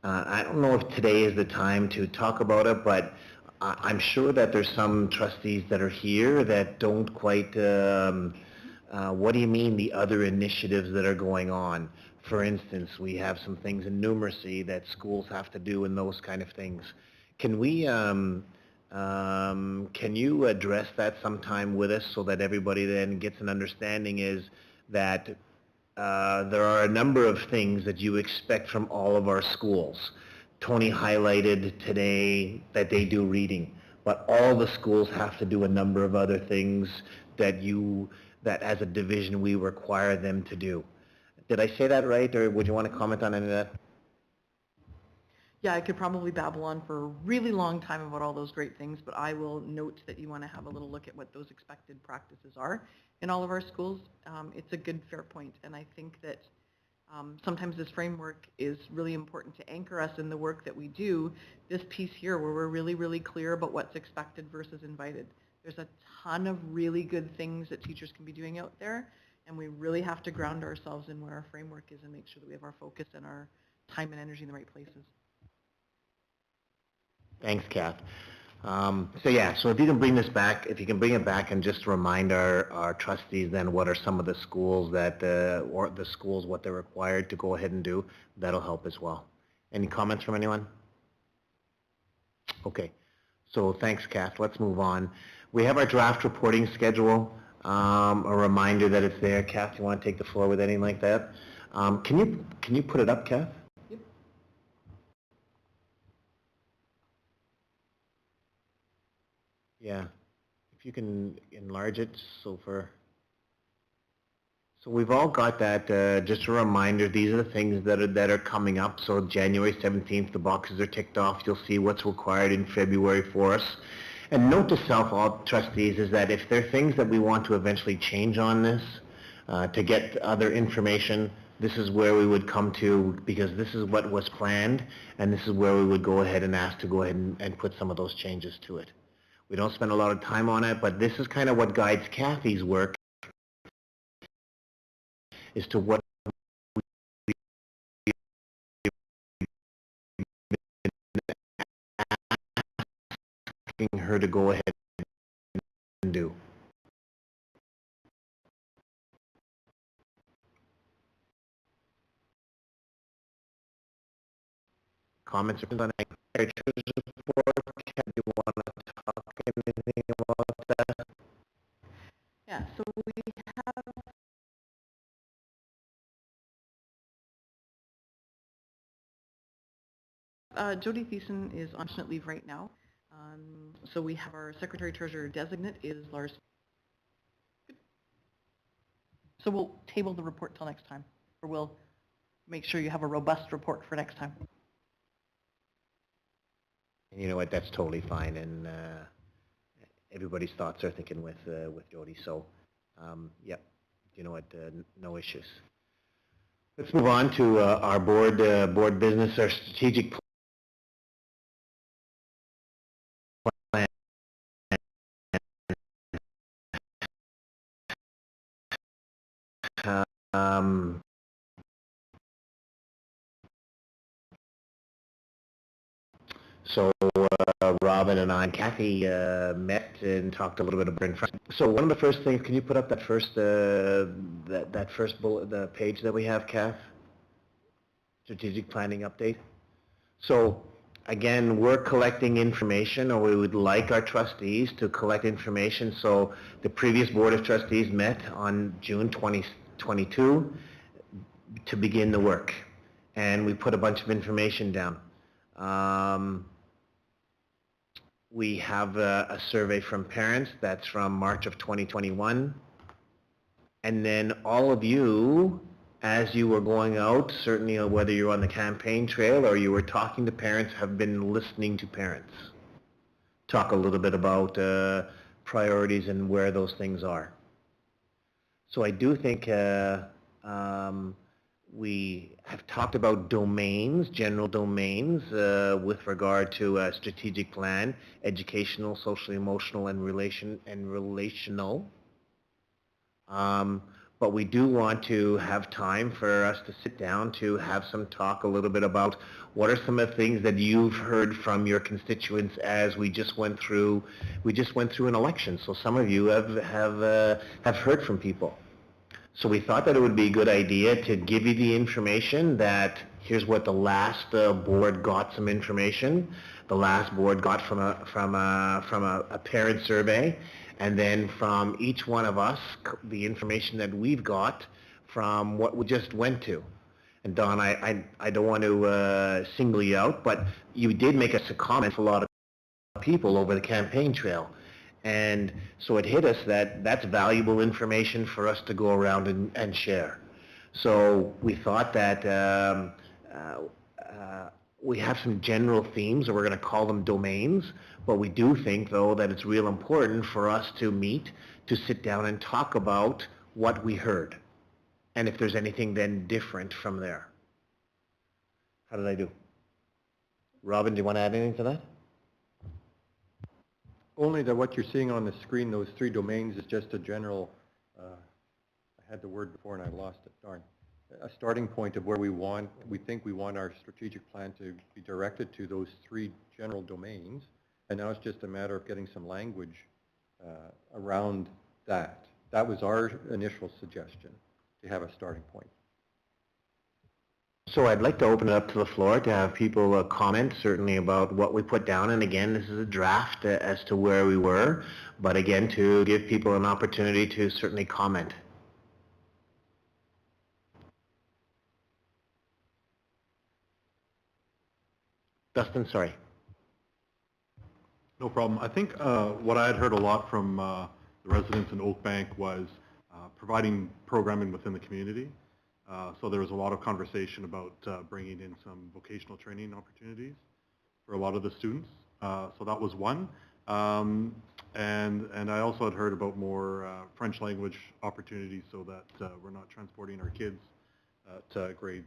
I don't know if today is the time to talk about it, but I'm sure that there's some trustees that are here that don't quite, what do you mean the other initiatives that are going on? For instance, we have some things in numeracy that schools have to do and those kind of things. Can we, can you address that sometime with us so that everybody then gets an understanding is that there are a number of things that you expect from all of our schools. Tony highlighted today that they do reading, but all the schools have to do a number of other things that as a division we require them to do. Did I say that right, or would you want to comment on any of that? Yeah, I could probably babble on for a really long time about all those great things, but I will note that you want to have a little look at what those expected practices are in all of our schools. It's a good, fair point, and I think that sometimes this framework is really important to anchor us in the work that we do. This piece here where we're really, really clear about what's expected versus invited. There's a ton of really good things that teachers can be doing out there, and we really have to ground ourselves in where our framework is and make sure that we have our focus and our time and energy in the right places. Thanks, Kath. So yeah, so if you can bring this back, if you can bring it back and just remind our trustees then what are some of the schools that, or the schools, what they're required to go ahead and do, that'll help as well. Any comments from anyone? Okay, so thanks, Kath. Let's move on. We have our draft reporting schedule. A reminder that it's there. Kath, you want to take the floor with anything like that? Can you put it up, Kath? Yep. Yeah, if you can enlarge it, so we've all got that, just a reminder, these are the things that are coming up. So January 17th, the boxes are ticked off. You'll see what's required in February for us. And note to self, all trustees, is that if there are things that we want to eventually change on this, to get other information, this is where we would come to, because this is what was planned, and this is where we would go ahead and ask to go ahead and put some of those changes to it. We don't spend a lot of time on it, but this is kind of what guides Kathy's work, as to what asking her to go ahead and do. Comments or concerns on Treasurer's report? Ken, do you want to talk anything about that? Yeah, so we have Jody Thiessen is on paternity leave right now. So we have our Secretary Treasurer designate is Lars. So we'll table the report till next time, or we'll make sure you have a robust report for next time. And you know what, that's totally fine, and everybody's thoughts are thinking with Jody, so yep, you know what, no issues. Let's move on to our board business, our strategic plan. So Robin and I and Kathy met and talked a little bit about it. So one of the first things, can you put up that first that first bullet, the page that we have, Kath? Strategic planning update. So again, we're collecting information, or we would like our trustees to collect information. So the previous Board of Trustees met on June 2022 to begin the work, and we put a bunch of information down. We have a survey from parents that's from March of 2021, and then all of you, as you were going out, certainly whether you're on the campaign trail or you were talking to parents, have been listening to parents talk a little bit about priorities and where those things are. So I do think we have talked about domains, general domains, with regard to a strategic plan, educational, social, emotional, and relational. But we do want to have time for us to sit down to have some talk a little bit about what are some of the things that you've heard from your constituents as we just went through an election. So some of you have heard from people. So we thought that it would be a good idea to give you the information that here's what the last board got some information. The last board got from a parent survey, and then from each one of us, the information that we've got from what we just went to. And Don, I don't want to single you out, but you did make us a comment for a lot of people over the campaign trail. And so it hit us that that's valuable information for us to go around and share. So we thought that we have some general themes, or we're going to call them domains, but we do think, though, that it's real important for us to meet, to sit down and talk about what we heard, and if there's anything then different from there. How did I do? Robin, do you want to add anything to that? Only that what you're seeing on the screen, those three domains, is just a general, I had the word before and I lost it, darn. A starting point of where we think we want our strategic plan to be directed to, those three general domains. And now it's just a matter of getting some language around that. That was our initial suggestion, to have a starting point. So I'd like to open it up to the floor to have people comment certainly about what we put down. And again, this is a draft as to where we were, but again, to give people an opportunity to certainly comment. Dustin, sorry. No problem. I think what I had heard a lot from the residents in Oakbank was providing programming within the community. So there was a lot of conversation about bringing in some vocational training opportunities for a lot of the students. So that was one. And I also had heard about more French language opportunities so that we're not transporting our kids at grades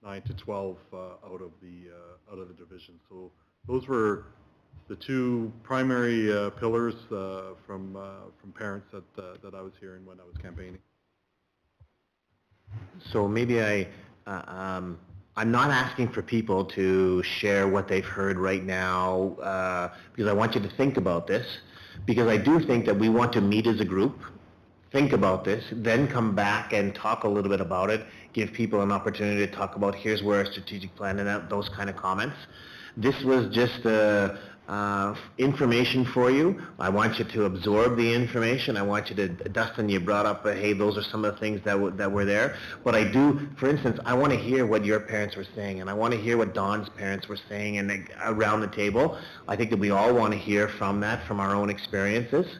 9 to 12 out of the division. So those were the two primary pillars from parents that I was hearing when I was campaigning. So maybe I'm not asking for people to share what they've heard right now because I want you to think about this, because I do think that we want to meet as a group, think about this, then come back and talk a little bit about it, give people an opportunity to talk about here's where our strategic plan and those kind of comments. This was just information for you. I want you to absorb the information. I want you to, Dustin, you brought up, hey, those are some of the things that were there. But I do, for instance, I want to hear what your parents were saying, and I want to hear what Don's parents were saying, and around the table. I think that we all want to hear from that, from our own experiences.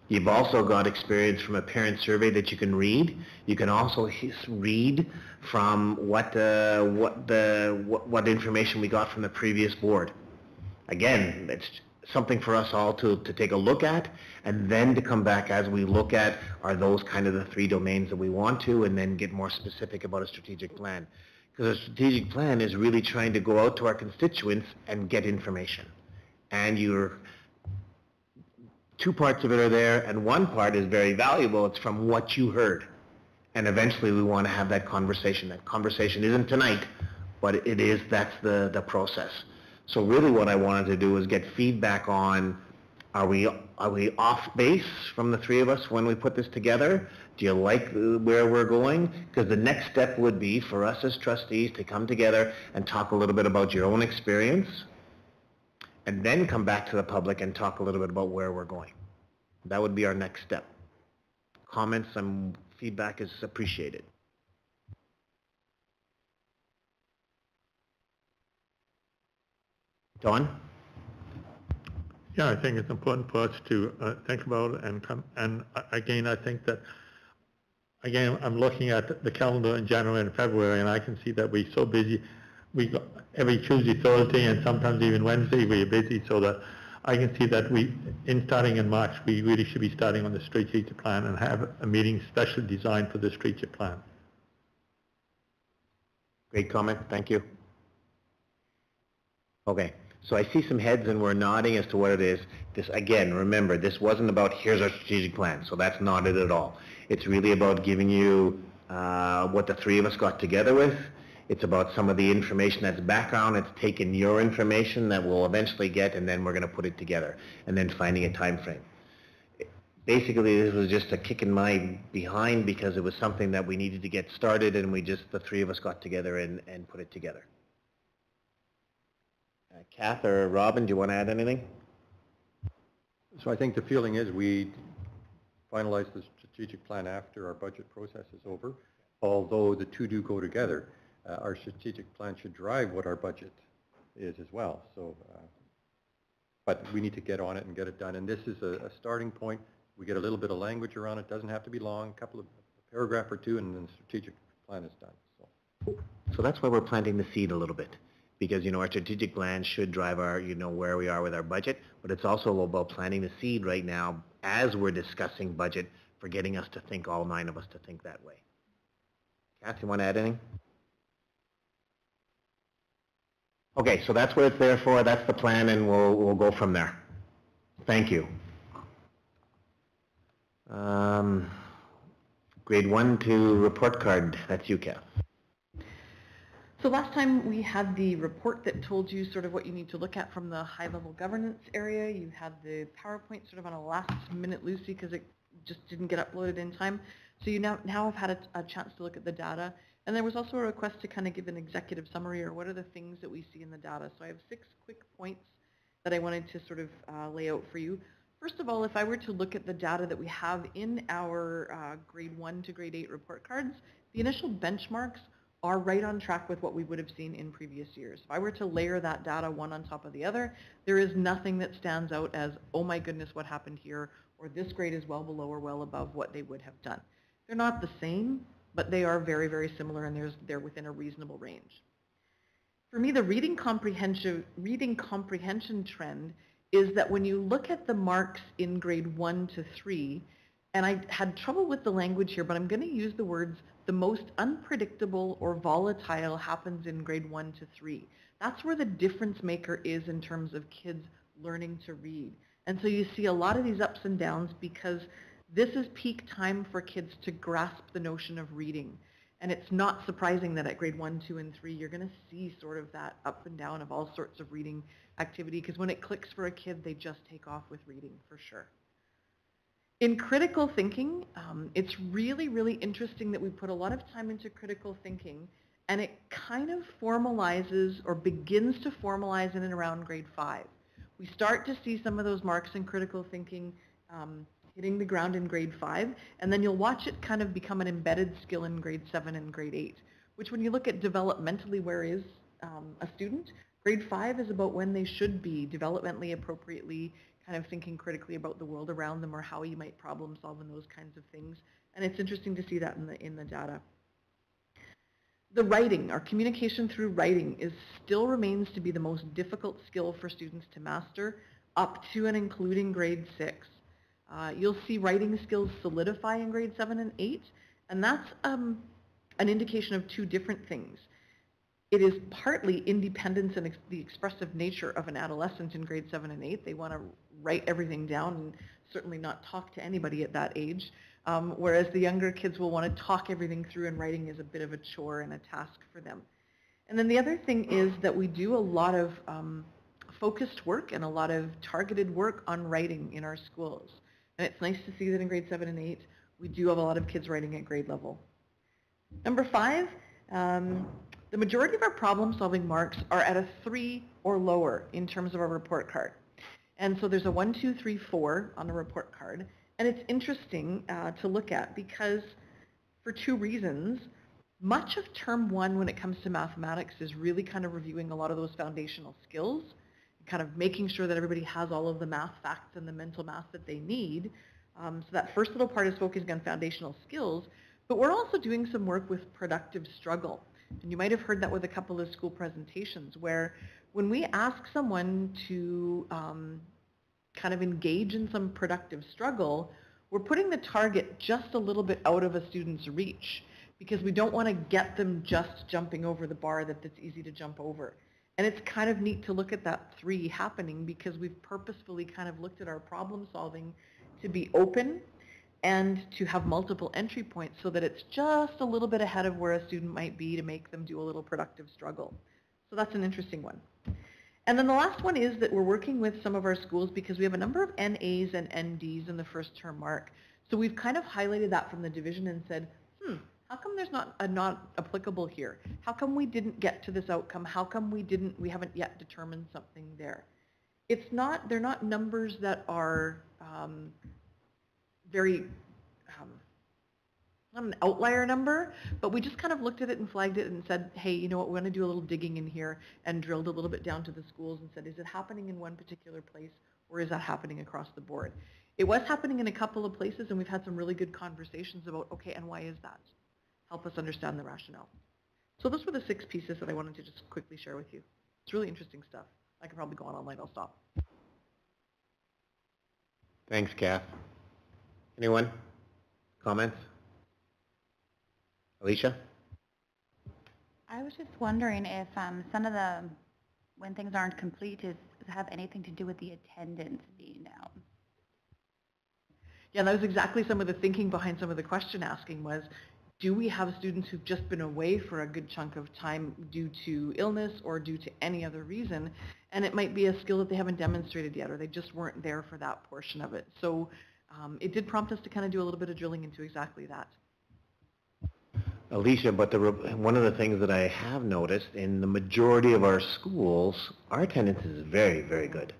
You've also got experience from a parent survey that you can read. You can also read from what information we got from the previous board. Again, it's something for us all to take a look at, and then to come back as we look at, are those kind of the three domains that we want to, and then get more specific about a strategic plan. Because a strategic plan is really trying to go out to our constituents and get information. And your two parts of it are there, and one part is very valuable. It's from what you heard. And eventually we want to have that conversation. That conversation isn't tonight, but it is, that's the process. So really what I wanted to do was get feedback on, are we off base from the three of us when we put this together? Do you like where we're going? Because the next step would be for us as trustees to come together and talk a little bit about your own experience, and then come back to the public and talk a little bit about where we're going. That would be our next step. Comments and feedback is appreciated. Don? Yeah, I think it's important for us to think about it and again, I think that, again, I'm looking at the calendar in January and February, and I can see that we're so busy. We got every Tuesday, Thursday, and sometimes even Wednesday we're busy, so that I can see that starting in March, we really should be starting on the strategic plan and have a meeting specially designed for the strategic plan. Great comment, thank you. Okay. So I see some heads and we're nodding as to what it is. This, again, remember, this wasn't about here's our strategic plan, so that's not it at all. It's really about giving you what the three of us got together with. It's about some of the information that's background. It's taking your information that we'll eventually get, and then we're going to put it together, and then finding a time frame. Basically, this was just a kick in my behind because it was something that we needed to get started, and the three of us got together and put it together. Kath or Robin, do you want to add anything? So I think the feeling is we finalize the strategic plan after our budget process is over, although the two do go together. Our strategic plan should drive what our budget is as well. So, but we need to get on it and get it done. And this is a starting point. We get a little bit of language around it. Doesn't have to be long, a couple of paragraph or two, and then the strategic plan is done. So that's why we're planting the seed a little bit. Because, our strategic plan should drive our, where we are with our budget, but it's also about planting the seed right now as we're discussing budget for getting us to think, all 9 of us to think that way. Kath, you want to add anything? Okay, so that's what it's there for. That's the plan, and we'll go from there. Thank you. Grade 1 to report card. That's you, Kath. So last time we had the report that told you sort of what you need to look at from the high-level governance area. You had the PowerPoint sort of on a last-minute loosey because it just didn't get uploaded in time. So you now have had a chance to look at the data. And there was also a request to kind of give an executive summary or what are the things that we see in the data. So I have 6 quick points that I wanted to sort of lay out for you. First of all, if I were to look at the data that we have in our grade 1 to grade 8 report cards, the initial benchmarks are right on track with what we would have seen in previous years. If I were to layer that data one on top of the other, there is nothing that stands out as, oh my goodness, what happened here, or this grade is well below or well above what they would have done. They're not the same, but they are very, very similar, and they're within a reasonable range. For me, the reading comprehension trend is that when you look at the marks in grade 1 to 3, and I had trouble with the language here, but I'm going to use the words, the most unpredictable or volatile happens in grade 1 to 3. That's where the difference maker is in terms of kids learning to read. And so you see a lot of these ups and downs because this is peak time for kids to grasp the notion of reading. And it's not surprising that at grade 1, 2, and 3, you're going to see sort of that up and down of all sorts of reading activity, because when it clicks for a kid, they just take off with reading for sure. In critical thinking, it's really, really interesting that we put a lot of time into critical thinking, and it kind of formalizes or begins to formalize in and around grade 5. We start to see some of those marks in critical thinking hitting the ground in grade 5, and then you'll watch it kind of become an embedded skill in grade 7 and grade 8, which when you look at developmentally where is a student, grade 5 is about when they should be developmentally appropriately kind of thinking critically about the world around them or how you might problem solve and those kinds of things. And it's interesting to see that in the data. The writing, our communication through writing still remains to be the most difficult skill for students to master up to and including grade 6. You'll see writing skills solidify in grade 7 and 8, and that's an indication of 2 different things. It is partly independence and the expressive nature of an adolescent in grade 7 and 8. They want to write everything down and certainly not talk to anybody at that age, whereas the younger kids will want to talk everything through, and writing is a bit of a chore and a task for them. And then the other thing is that we do a lot of focused work and a lot of targeted work on writing in our schools. And it's nice to see that in grade 7 and 8, we do have a lot of kids writing at grade level. Number 5, the majority of our problem-solving marks are at a 3 or lower in terms of our report card. And so there's a 1, 2, 3, 4 on the report card. And it's interesting to look at because for 2 reasons. Much of term 1 when it comes to mathematics is really kind of reviewing a lot of those foundational skills, kind of making sure that everybody has all of the math facts and the mental math that they need. So that first little part is focusing on foundational skills, but we're also doing some work with productive struggle. And you might have heard that with a couple of school presentations where when we ask someone to kind of engage in some productive struggle, we're putting the target just a little bit out of a student's reach because we don't want to get them just jumping over the bar that's easy to jump over. And it's kind of neat to look at that 3 happening because we've purposefully kind of looked at our problem solving to be open and to have multiple entry points so that it's just a little bit ahead of where a student might be to make them do a little productive struggle. So that's an interesting one. And then the last one is that we're working with some of our schools because we have a number of NAs and NDs in the first term mark. So we've kind of highlighted that from the division and said, how come there's not a not applicable here? How come we didn't get to this outcome? How come we haven't yet determined something there? They're not numbers that are very, not an outlier number, but we just kind of looked at it and flagged it and said, hey, you know what, we're going to do a little digging in here and drilled a little bit down to the schools and said, is it happening in one particular place or is that happening across the board? It was happening in a couple of places and we've had some really good conversations about, okay, and why is that? Help us understand the rationale. So those were the 6 pieces that I wanted to just quickly share with you. It's really interesting stuff. I could probably go on all night, I'll stop. Thanks, Kath. Anyone? Comments? Alicia? I was just wondering if some of the, when things aren't complete, have anything to do with the attendance being down. Yeah, that was exactly some of the thinking behind some of the question asking was, Do we have students who've just been away for a good chunk of time due to illness or due to any other reason? And it might be a skill that they haven't demonstrated yet, or they just weren't there for that portion of it. So it did prompt us to kind of do a little bit of drilling into exactly that. Alicia, but one of the things that I have noticed in the majority of our schools, our attendance is very, very good.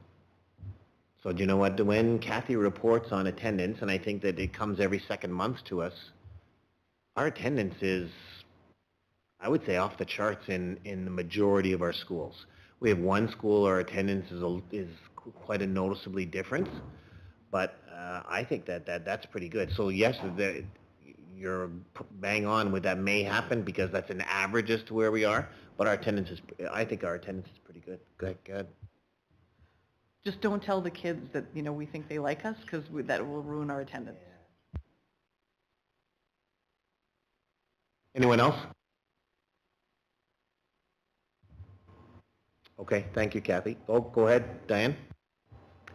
So do you know what, when Kathy reports on attendance, and I think that it comes every second month to us, our attendance is, I would say, off the charts in the majority of our schools. We have one school our attendance is quite a noticeably different, but I think that's pretty good. So yes, you're bang on with that may happen because that's an average as to where we are, but our attendance is, I think our attendance is pretty good. Good. Just don't tell the kids that, you know, we think they like us, because that will ruin our attendance. Anyone else? Okay, thank you, Kathy. Oh, go ahead, Diane.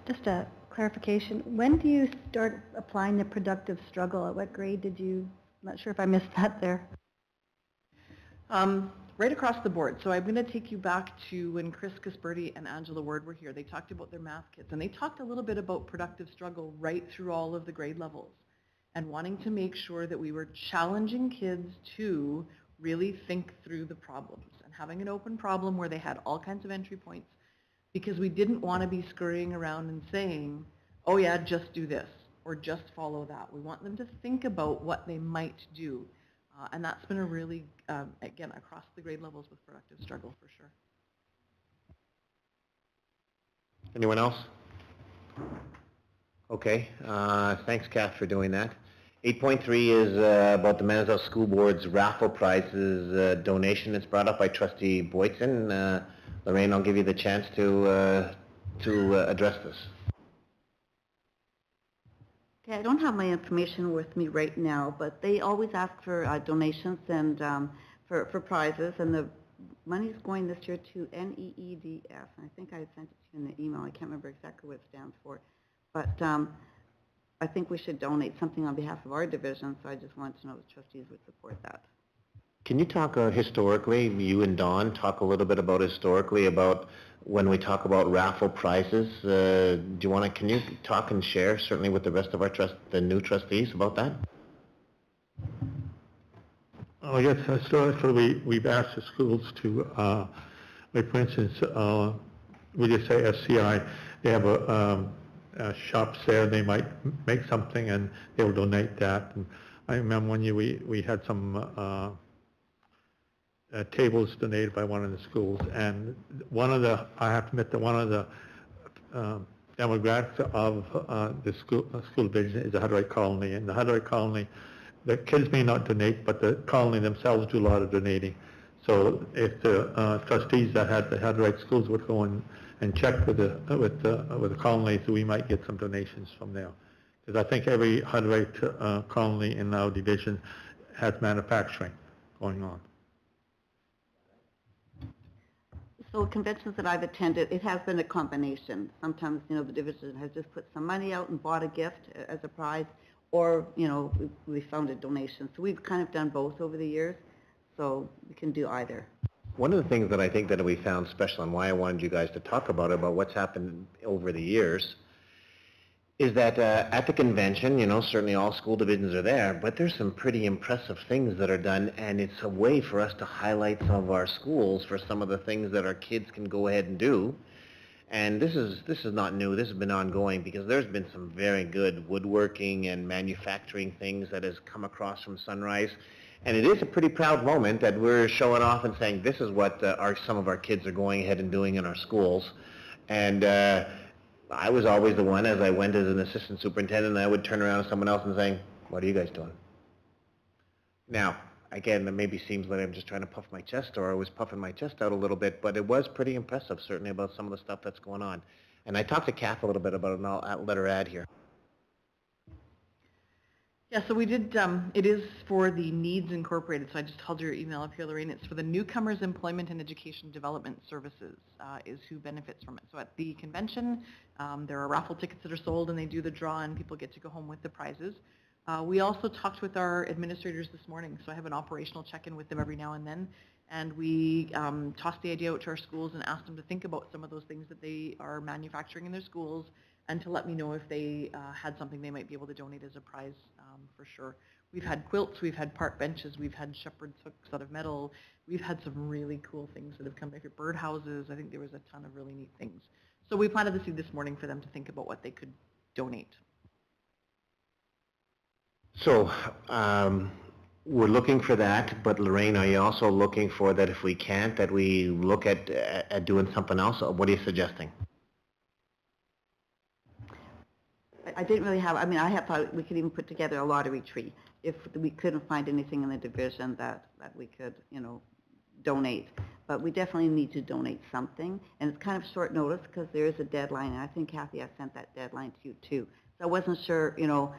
Just a clarification. When do you start applying the productive struggle? At what grade did you? I'm not sure if I missed that there. Right across the board. So I'm going to take you back to when Chris Casperti and Angela Ward were here. They talked about their math kits, and they talked a little bit about productive struggle right through all of the grade levels, and wanting to make sure that we were challenging kids to really think through the problems and having an open problem where they had all kinds of entry points, because we didn't want to be scurrying around and saying, oh yeah, just do this or just follow that. We want them to think about what they might do. And that's been a really, again, across the grade levels with productive struggle for sure. Anyone else? Okay, thanks, Kath, for doing that. 8.3 is about the Manitoba School Board's raffle prizes donation. It's brought up by Trustee Boyton. Lorraine, I'll give you the chance to address this. Okay, I don't have my information with me right now, but they always ask for donations and for prizes, and the money's going this year to NEEDF. And I think I sent it to you in the email. I can't remember exactly what it stands for, but I think we should donate something on behalf of our division, so I just wanted to know if the trustees would support that. Can you talk historically, you and Dawn, talk a little bit about historically about when we talk about raffle prizes? Can you talk and share, certainly with the rest of our the new trustees, about that? I guess historically we've asked the schools to, like for instance, we just say SCI, they have shops there, they might make something and they will donate that. And I remember one year we had some tables donated by one of the schools, and I have to admit that one of the demographics of the school division is the Hutterite Colony. And the Hutterite Colony, the kids may not donate, but the colony themselves do a lot of donating. So if the trustees that had the Hutterite schools would go and check with the colony, so we might get some donations from there. Because I think every Hutterite colony in our division has manufacturing going on. So conventions that I've attended, it has been a combination. Sometimes, you know, the division has just put some money out and bought a gift as a prize, or, you know, we found a donation. So we've kind of done both over the years, so we can do either. One of the things that I think that we found special, and why I wanted you guys to talk about what's happened over the years, is that at the convention, you know, certainly all school divisions are there, but there's some pretty impressive things that are done, and it's a way for us to highlight some of our schools for some of the things that our kids can go ahead and do. And this is not new. This has been ongoing, because there's been some very good woodworking and manufacturing things that has come across from Sunrise. And it is a pretty proud moment that we're showing off and saying this is what some of our kids are going ahead and doing in our schools. And I was always the one, as I went as an assistant superintendent, I would turn around to someone else and say, what are you guys doing? Now, again, that maybe seems like I'm just trying to puff my chest, or I was puffing my chest out a little bit, but it was pretty impressive, certainly, about some of the stuff that's going on. And I talked to Kath a little bit about it, and I'll let her add here. Yeah, so we did, it is for the Needs Incorporated, so I just held your email up here, Lorraine. It's for the Newcomers Employment and Education Development Services is who benefits from it. So at the convention, there are raffle tickets that are sold, and they do the draw, and people get to go home with the prizes. We also talked with our administrators this morning, so I have an operational check-in with them every now and then. And we tossed the idea out to our schools and asked them to think about some of those things that they are manufacturing in their schools and to let me know if they had something they might be able to donate as a prize for sure. We've had quilts, we've had park benches, we've had shepherd's hooks out of metal. We've had some really cool things that have come back. Bird houses, I think there was a ton of really neat things. So we planted the seed this morning for them to think about what they could donate. So, we're looking for that, but Lorraine, are you also looking for that if we can't, that we look at doing something else? Or what are you suggesting? I didn't really have, I mean, I had thought we could even put together a lottery tree if we couldn't find anything in the division that we could, you know, donate. But we definitely need to donate something. And it's kind of short notice because there is a deadline. And I think, Kathy, I sent that deadline to you too. So I wasn't sure, you know,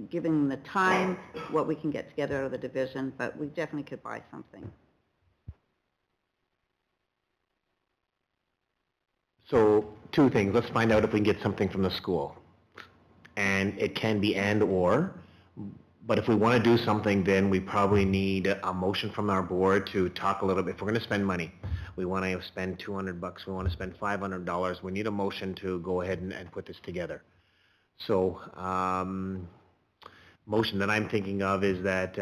given the time, what we can get together out of the division, but we definitely could buy something. So, two things. Let's find out if we can get something from the school. And it can be and or, but if we want to do something, then we probably need a motion from our board to talk a little bit. If we're going to spend money, we want to spend $200, we want to spend $500, we need a motion to go ahead and put this together. So, motion that I'm thinking of is that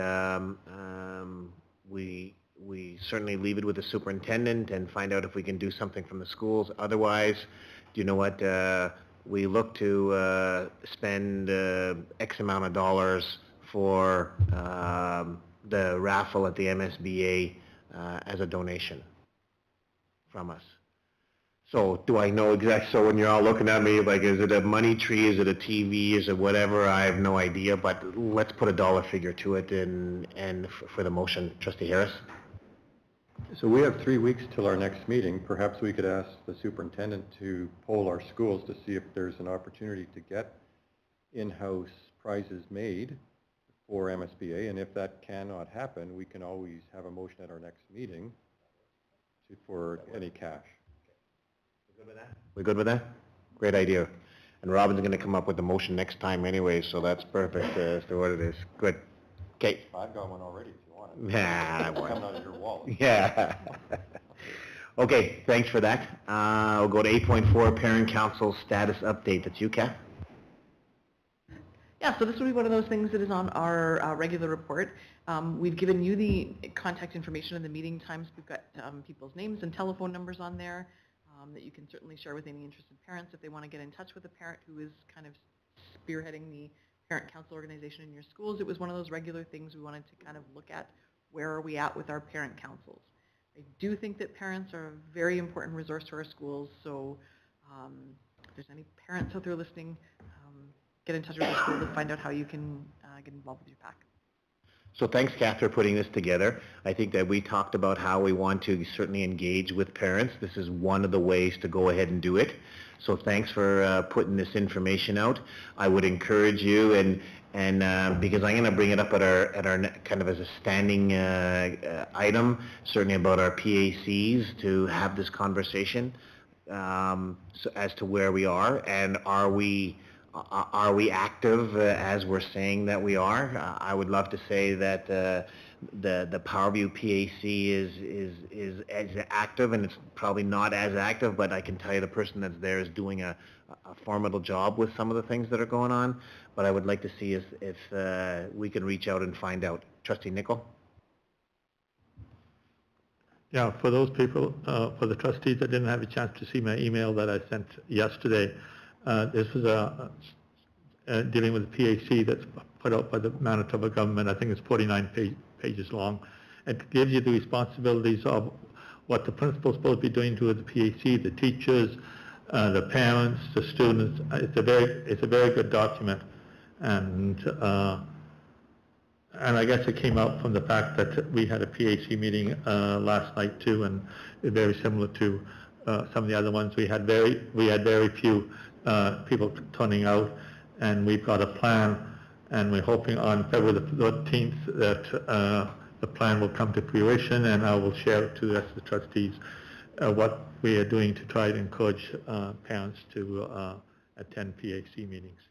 we certainly leave it with the superintendent and find out if we can do something from the schools. Otherwise, do you know what, we look to spend X amount of dollars for the raffle at the MSBA as a donation from us. So do I know exactly, so when you're all looking at me, like, is it a money tree, is it a TV, is it whatever, I have no idea, but let's put a dollar figure to it and for the motion. Trustee Harris? So we have 3 weeks till our next meeting. Perhaps we could ask the superintendent to poll our schools to see if there's an opportunity to get in-house prizes made for MSBA, and if that cannot happen, we can always have a motion at our next meeting for any cash. We good with that? We good with that? Great idea. And Robin's going to come up with the motion next time anyway, so that's perfect as to what it is. Good. Okay. I've got one already if you want it. Yeah, I Coming out of your wallet. Yeah. Okay, thanks for that. We'll go to 8.4, Parent Council Status Update. That's you, Kat? Yeah, so this will be one of those things that is on our regular report. We've given you the contact information and the meeting times. We've got people's names and telephone numbers on there that you can certainly share with any interested parents if they want to get in touch with a parent who is kind of spearheading the parent council organization in your schools. It was one of those regular things we wanted to kind of look at. Where are we at with our parent councils? I do think that parents are a very important resource to our schools, so if there's any parents out there listening, get in touch with the school to find out how you can get involved with your PAC. So thanks, Kath, for putting this together. I think that we talked about how we want to certainly engage with parents. This is one of the ways to go ahead and do it. So thanks for putting this information out. I would encourage you, and because I'm going to bring it up at our kind of as a standing item, certainly about our PACs, to have this conversation so as to where we are, and are we active as we're saying that we are? I would love to say that the Powerview PAC is as active, and it's probably not as active, but I can tell you the person that's there is doing a formidable job with some of the things that are going on. But I would like to see if we can reach out and find out. Trustee Nicol? Yeah, for those people, for the trustees that didn't have a chance to see my email that I sent yesterday, this was dealing with the PAC that's put out by the Manitoba government. I think it's 49 pages long. It gives you the responsibilities of what the principal's supposed to be doing to the PAC, the teachers, the parents, the students. It's a very good document, and I guess it came out from the fact that we had a PAC meeting last night too, and very similar to some of the other ones. We had very few people turning out, and we've got a plan, and we're hoping on February the 13th that the plan will come to fruition, and I will share it to the rest of the trustees what we are doing to try to encourage parents to attend PAC meetings.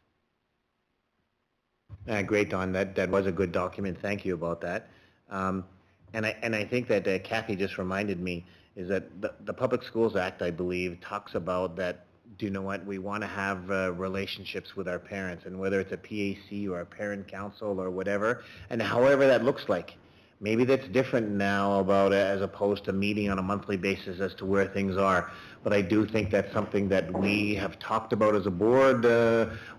Great, Don. That was a good document. Thank you about that. And I think that Kathy just reminded me is that the Public Schools Act, I believe, talks about that. Do you know what? We want to have relationships with our parents, and whether it's a PAC or a parent council or whatever, and however that looks like. Maybe that's different now about as opposed to meeting on a monthly basis as to where things are. But I do think that's something that we have talked about as a board,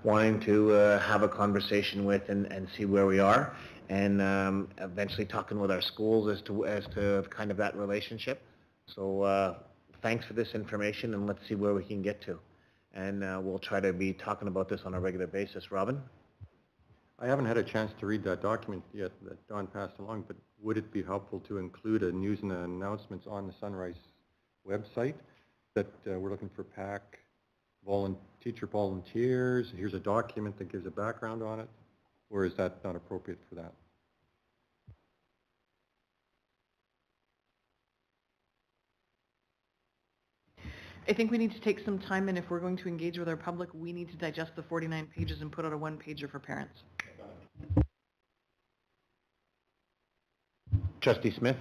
wanting to have a conversation with and see where we are, and eventually talking with our schools as to kind of that relationship. So thanks for this information, and let's see where we can get to. And we'll try to be talking about this on a regular basis. Robin? I haven't had a chance to read that document yet that Don passed along, but would it be helpful to include a news and announcements on the Sunrise website that we're looking for PAC teacher volunteers? Here's a document that gives a background on it, or is that not appropriate for that? I think we need to take some time, and if we're going to engage with our public, we need to digest the 49 pages and put out a one-pager for parents. Trustee Smith?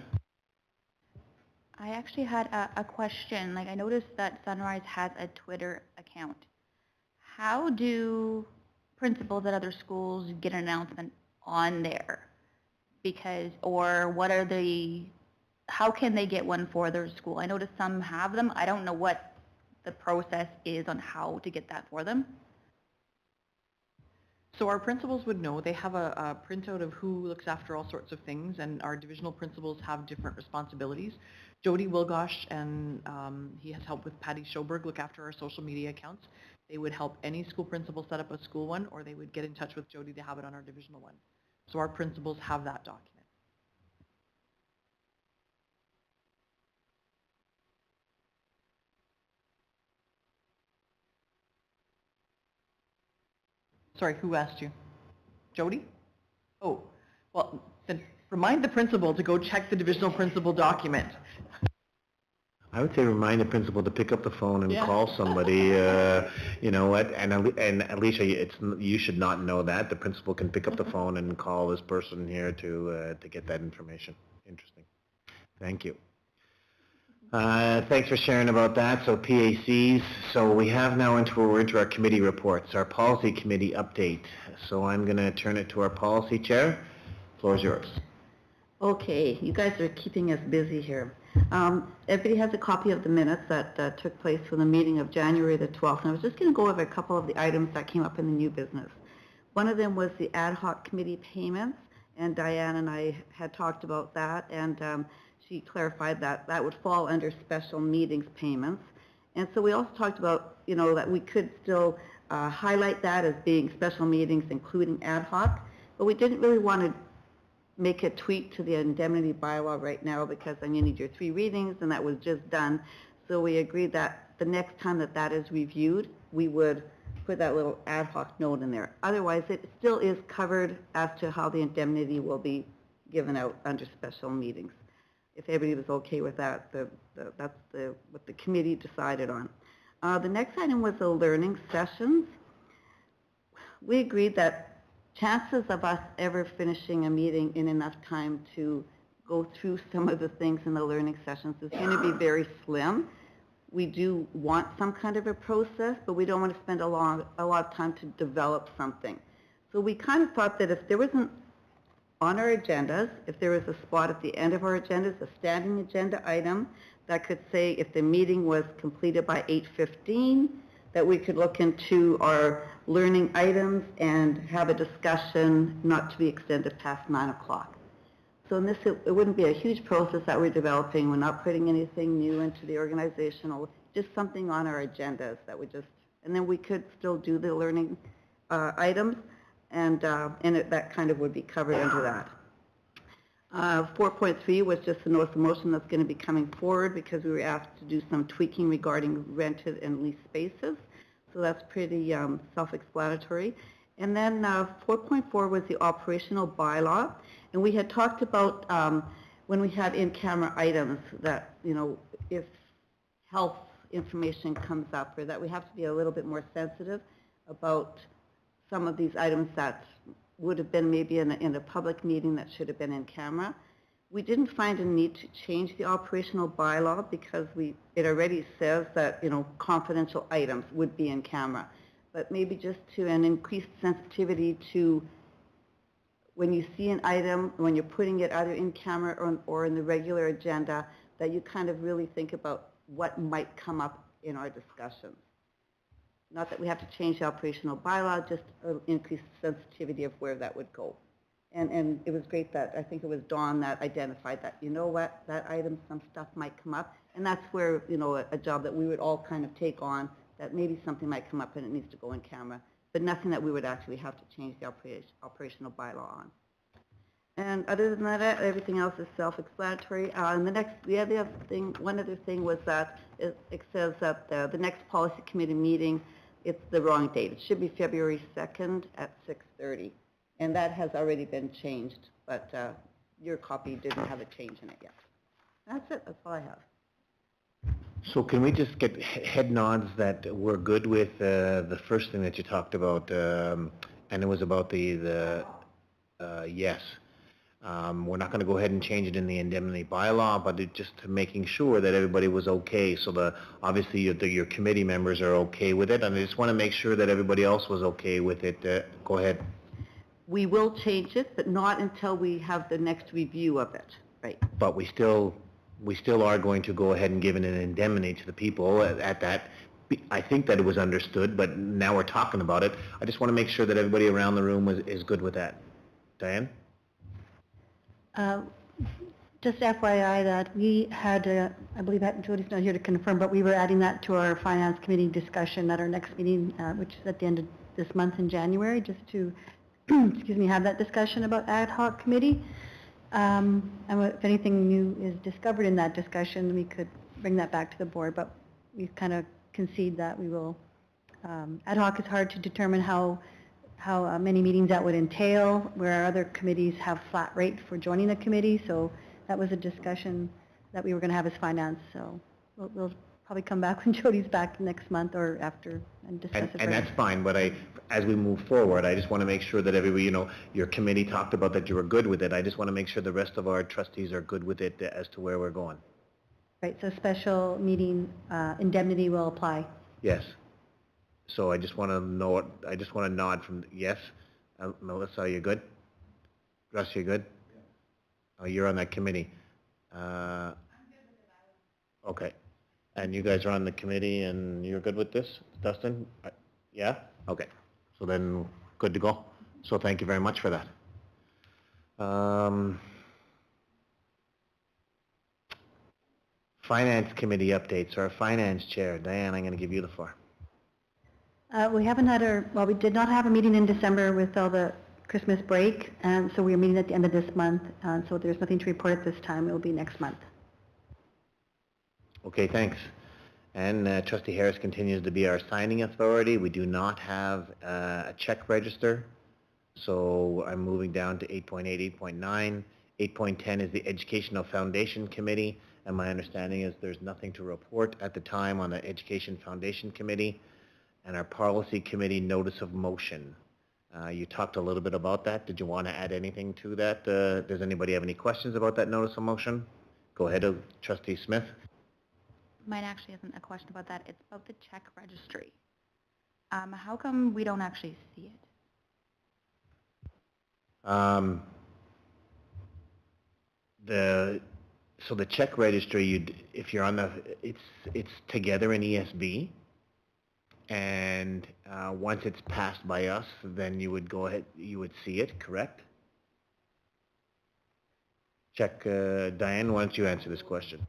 I actually had a question. Like, I noticed that Sunrise has a Twitter account. How do principals at other schools get an announcement on there? Or what are how can they get one for their school? I noticed some have them. I don't know what the process is on how to get that for them. So our principals would know. They have a printout of who looks after all sorts of things, and our divisional principals have different responsibilities. Jody Wilgosh, and he has helped with Patty Schoberg, look after our social media accounts. They would help any school principal set up a school one, or they would get in touch with Jody to have it on our divisional one. So our principals have that document. Sorry, who asked you? Jody? Oh, well, then remind the principal to go check the divisional principal document. I would say remind the principal to pick up the phone and Yeah. call somebody, you know what, and Alicia, you should not know that. The principal can pick up the phone and call this person here to get that information. Interesting. Thank you. Thanks for sharing about that. So PACs, so we have now we're into our committee reports, our policy committee update. So I'm going to turn it to our policy chair. Floor is yours. Okay, you guys are keeping us busy here. Everybody has a copy of the minutes that took place for the meeting of January the 12th. And I was just going to go over a couple of the items that came up in the new business. One of them was the ad hoc committee payments, and Diane and I had talked about that, and she clarified that that would fall under special meetings payments. And so we also talked about, you know, that we could still highlight that as being special meetings, including ad hoc, but we didn't really want to make a tweak to the indemnity bylaw right now because then you need your 3 readings, and that was just done. So we agreed that the next time that that is reviewed, we would put that little ad hoc note in there. Otherwise, it still is covered as to how the indemnity will be given out under special meetings. If everybody was okay with that, that's what the committee decided on. The next item was the learning sessions. We agreed that chances of us ever finishing a meeting in enough time to go through some of the things in the learning sessions is going to be very slim. We do want some kind of a process, but we don't want to spend a lot of time to develop something. So we kind of thought that if there wasn't on our agendas, if there was a spot at the end of our agendas, a standing agenda item that could say if the meeting was completed by 8:15, that we could look into our learning items and have a discussion not to be extended past 9 o'clock. So in this, it wouldn't be a huge process that we're developing. We're not putting anything new into the organizational, just something on our agendas that would just, and then we could still do the learning items, and that kind of would be covered under that. 4.3 was just a notice of motion that's going to be coming forward because we were asked to do some tweaking regarding rented and leased spaces. So that's pretty self-explanatory. And then 4.4 was the operational bylaw. And we had talked about when we have in-camera items that, you know, if health information comes up, or that we have to be a little bit more sensitive about some of these items that would have been maybe in a public meeting that should have been in camera. We didn't find a need to change the operational bylaw because it already says that, confidential items would be in camera. But maybe just to an increased sensitivity to when you see an item, when you're putting it either in camera or in the regular agenda, that you kind of really think about what might come up in our discussions. Not that we have to change the operational bylaw, just an increased sensitivity of where that would go. And it was great that, I think it was Dawn that identified that, that item, some stuff might come up. And that's where, a job that we would all kind of take on, that maybe something might come up and it needs to go in camera, but nothing that we would actually have to change the operational bylaw on. And other than that, everything else is self-explanatory. And one other thing was that it says that the next policy committee meeting, it's the wrong date. It should be February 2nd at 6:30. And that has already been changed, but your copy didn't have a change in it yet. That's it. That's all I have. So can we just get head nods that we're good with the first thing that you talked about, and it was about the yes. We're not going to go ahead and change it in the indemnity bylaw, but just making sure that everybody was okay. So obviously your committee members are okay with it, and I just want to make sure that everybody else was okay with it. Go ahead. We will change it, but not until we have the next review of it, right? But we still are going to go ahead and give an indemnity to the people at that. I think that it was understood, but now we're talking about it. I just want to make sure that everybody around the room is good with that. Diane? Just FYI that we had, I believe Jody's not here to confirm, but we were adding that to our Finance Committee discussion at our next meeting, which is at the end of this month in January, just to have that discussion about ad hoc committee. And if anything new is discovered in that discussion, we could bring that back to the board, but we've kind of conceded that we will. Ad hoc is hard to determine how many meetings that would entail, where our other committees have flat rate for joining the committee, so that was a discussion that we were going to have as finance, so we'll probably come back when Jody's back next month or after and discuss it. And that's fine, but as we move forward, I just want to make sure that everybody, your committee talked about that you were good with it. I just want to make sure the rest of our trustees are good with it as to where we're going. Right, so special meeting indemnity will apply. Yes. So I just want to know, I just want to nod from yes. Melissa, are you good? Russ, you good? Yeah. Oh, you're on that committee. I'm good with it. Okay. And you guys are on the committee and you're good with this? Dustin? Yeah? Okay. So then, good to go. So thank you very much for that. Finance committee updates. Our finance chair, Diane, I'm going to give you the floor. We haven't had we did not have a meeting in December with all the Christmas break, and so we're meeting at the end of this month, so there's nothing to report at this time. It will be next month. Okay, thanks. And Trustee Harris continues to be our signing authority. We do not have a check register, so I'm moving down to 8.8, 8.9. 8.10 is the Educational Foundation Committee, and my understanding is there's nothing to report at the time on the Education Foundation Committee. And our Policy Committee notice of motion. You talked a little bit about that. Did you want to add anything to that? Does anybody have any questions about that notice of motion? Go ahead, Trustee Smith. Mine actually isn't a question about that. It's about the check registry. How come we don't actually see it? So the check registry, if you're on it's together in ESB. And once it's passed by us, then you would go ahead, you would see it, correct? Check, Diane, why don't you answer this question?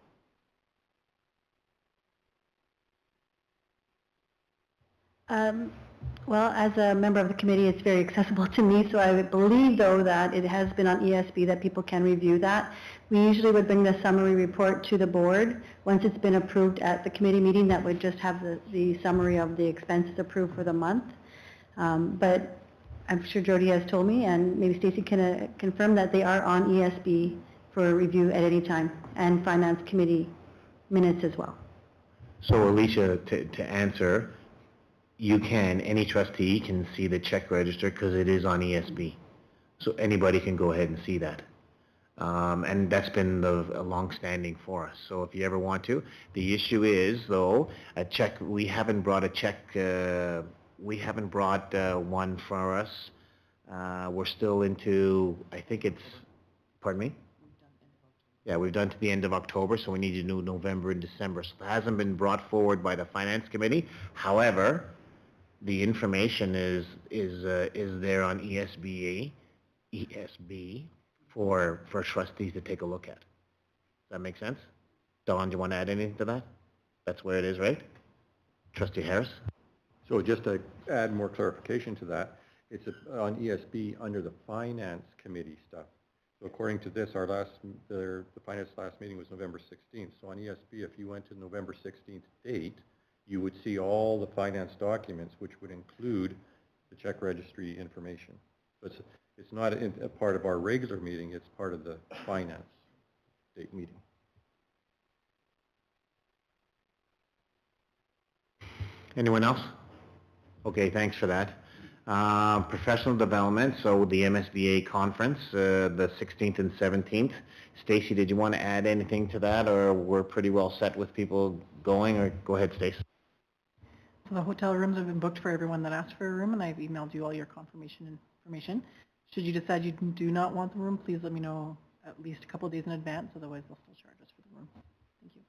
Well, as a member of the committee, it's very accessible to me, so I would believe, though, that it has been on ESB that people can review that. We usually would bring the summary report to the board. Once it's been approved at the committee meeting, that would just have the summary of the expenses approved for the month. But I'm sure Jody has told me, and maybe Stacy can confirm that they are on ESB for review at any time, and Finance Committee minutes as well. So Alicia, to answer, any trustee can see the check register because it is on ESB. So anybody can go ahead and see that. And that's been long-standing for us. So if you ever want to, the issue is, though, a check, we haven't brought a check, we haven't brought one for us. We're still into, I think it's, pardon me? Yeah, we've done to the end of October, so we need to do November and December. So it hasn't been brought forward by the Finance Committee. However, the information is there on ESB for trustees to take a look at. Does that make sense? Don, do you want to add anything to that? That's where it is, right? Trustee Harris? So just to add more clarification to that, it's on ESB under the Finance Committee stuff. So according to this, the Finance last meeting was November 16th. So on ESB, if you went to November 16th date, you would see all the finance documents, which would include the check registry information. So it's not a part of our regular meeting, it's part of the Finance date meeting. Anyone else? Okay, thanks for that. Professional development, so the MSBA conference, the 16th and 17th. Stacy, did you want to add anything to that, or we're pretty well set with people going, or go ahead, Stacy. So the hotel rooms have been booked for everyone that asked for a room, and I've emailed you all your confirmation information. Should you decide you do not want the room, please let me know at least a couple of days in advance, otherwise they'll still charge us for the room. Thank you.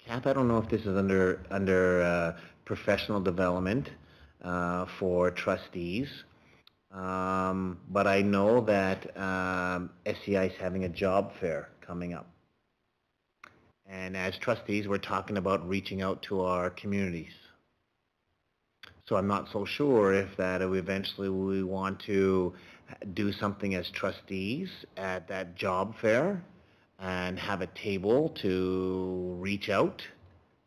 Kath, I don't know if this is under professional development for trustees, but I know that SCI is having a job fair coming up. And as trustees, we're talking about reaching out to our communities. So I'm not so sure if that eventually we want to do something as trustees at that job fair and have a table to reach out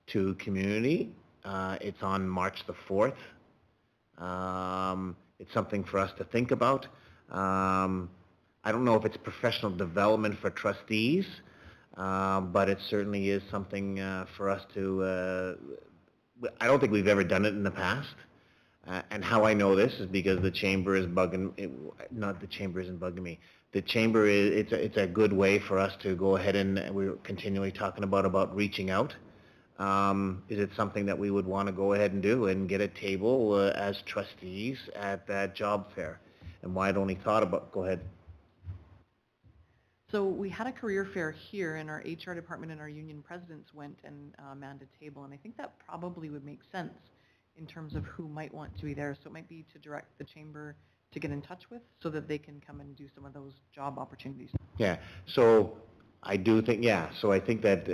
to community. It's on March the 4th. It's something for us to think about. I don't know if it's professional development for trustees, but it certainly is something for us to, I don't think we've ever done it in the past. And how I know this is because the chamber is not the chamber isn't bugging me. The chamber is, it's a good way for us to go ahead and we're continually talking about reaching out. Is it something that we would want to go ahead and do and get a table as trustees at that job fair? And why I'd only thought about, go ahead. So we had a career fair here, and our HR department and our union presidents went and manned a table, and I think that probably would make sense in terms of who might want to be there. So it might be to direct the chamber to get in touch with so that they can come and do some of those job opportunities. Yeah, so I do think, yeah, so I think that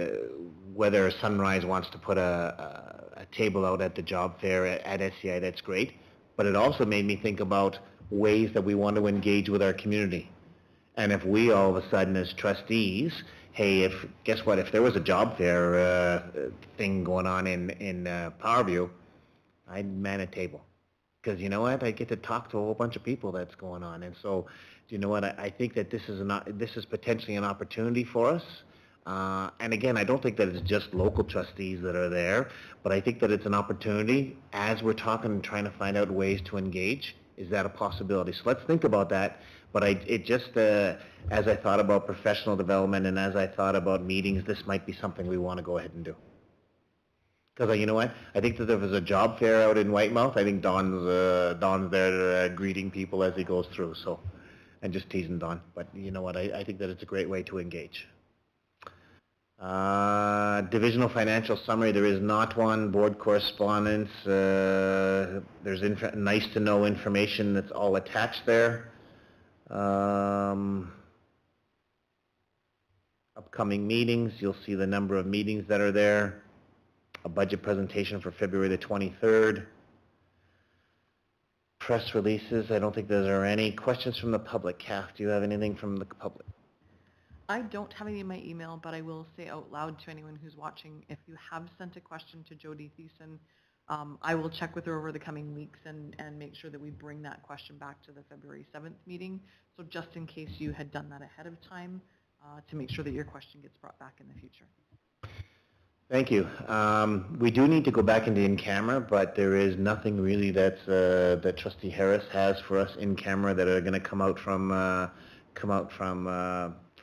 whether Sunrise wants to put a table out at the job fair at SCI, that's great, but it also made me think about ways that we want to engage with our community. And if we all of a sudden as trustees, hey, guess what, if there was a job fair thing going on in Powerview, I'd man a table. Because you know what, I get to talk to a whole bunch of people that's going on. And so, you know what, I think that this is potentially an opportunity for us. And again, I don't think that it's just local trustees that are there, but I think that it's an opportunity as we're talking and trying to find out ways to engage. Is that a possibility? So let's think about that. But it just, as I thought about professional development and as I thought about meetings, this might be something we want to go ahead and do. Because you know what, I think that there was a job fair out in Whitemouth. I think Don's there greeting people as he goes through. So, and just teasing Don. But you know what, I think that it's a great way to engage. Divisional financial summary, there is not one. Board correspondence, there's nice to know information that's all attached there. Upcoming meetings, you'll see the number of meetings that are there. A budget presentation for February the 23rd. Press releases, I don't think there are any. Questions from the public. Kath, do you have anything from the public? I don't have any in my email, but I will say out loud to anyone who's watching, if you have sent a question to Jody Thiessen, I will check with her over the coming weeks and make sure that we bring that question back to the February 7th meeting. So just in case you had done that ahead of time, to make sure that your question gets brought back in the future. Thank you. We do need to go back into in-camera, but there is nothing really that's, that Trustee Harris has for us in camera that are going to come out from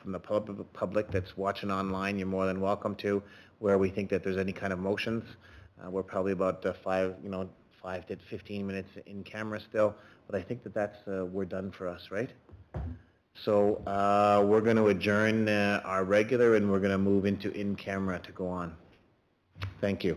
the public that's watching online. You're more than welcome to, where we think that there's any kind of motions. We're probably about 5 to 15 minutes in camera still, but I think that that's, we're done for us, right? So we're going to adjourn our regular, and we're going to move into in-camera to go on. Thank you.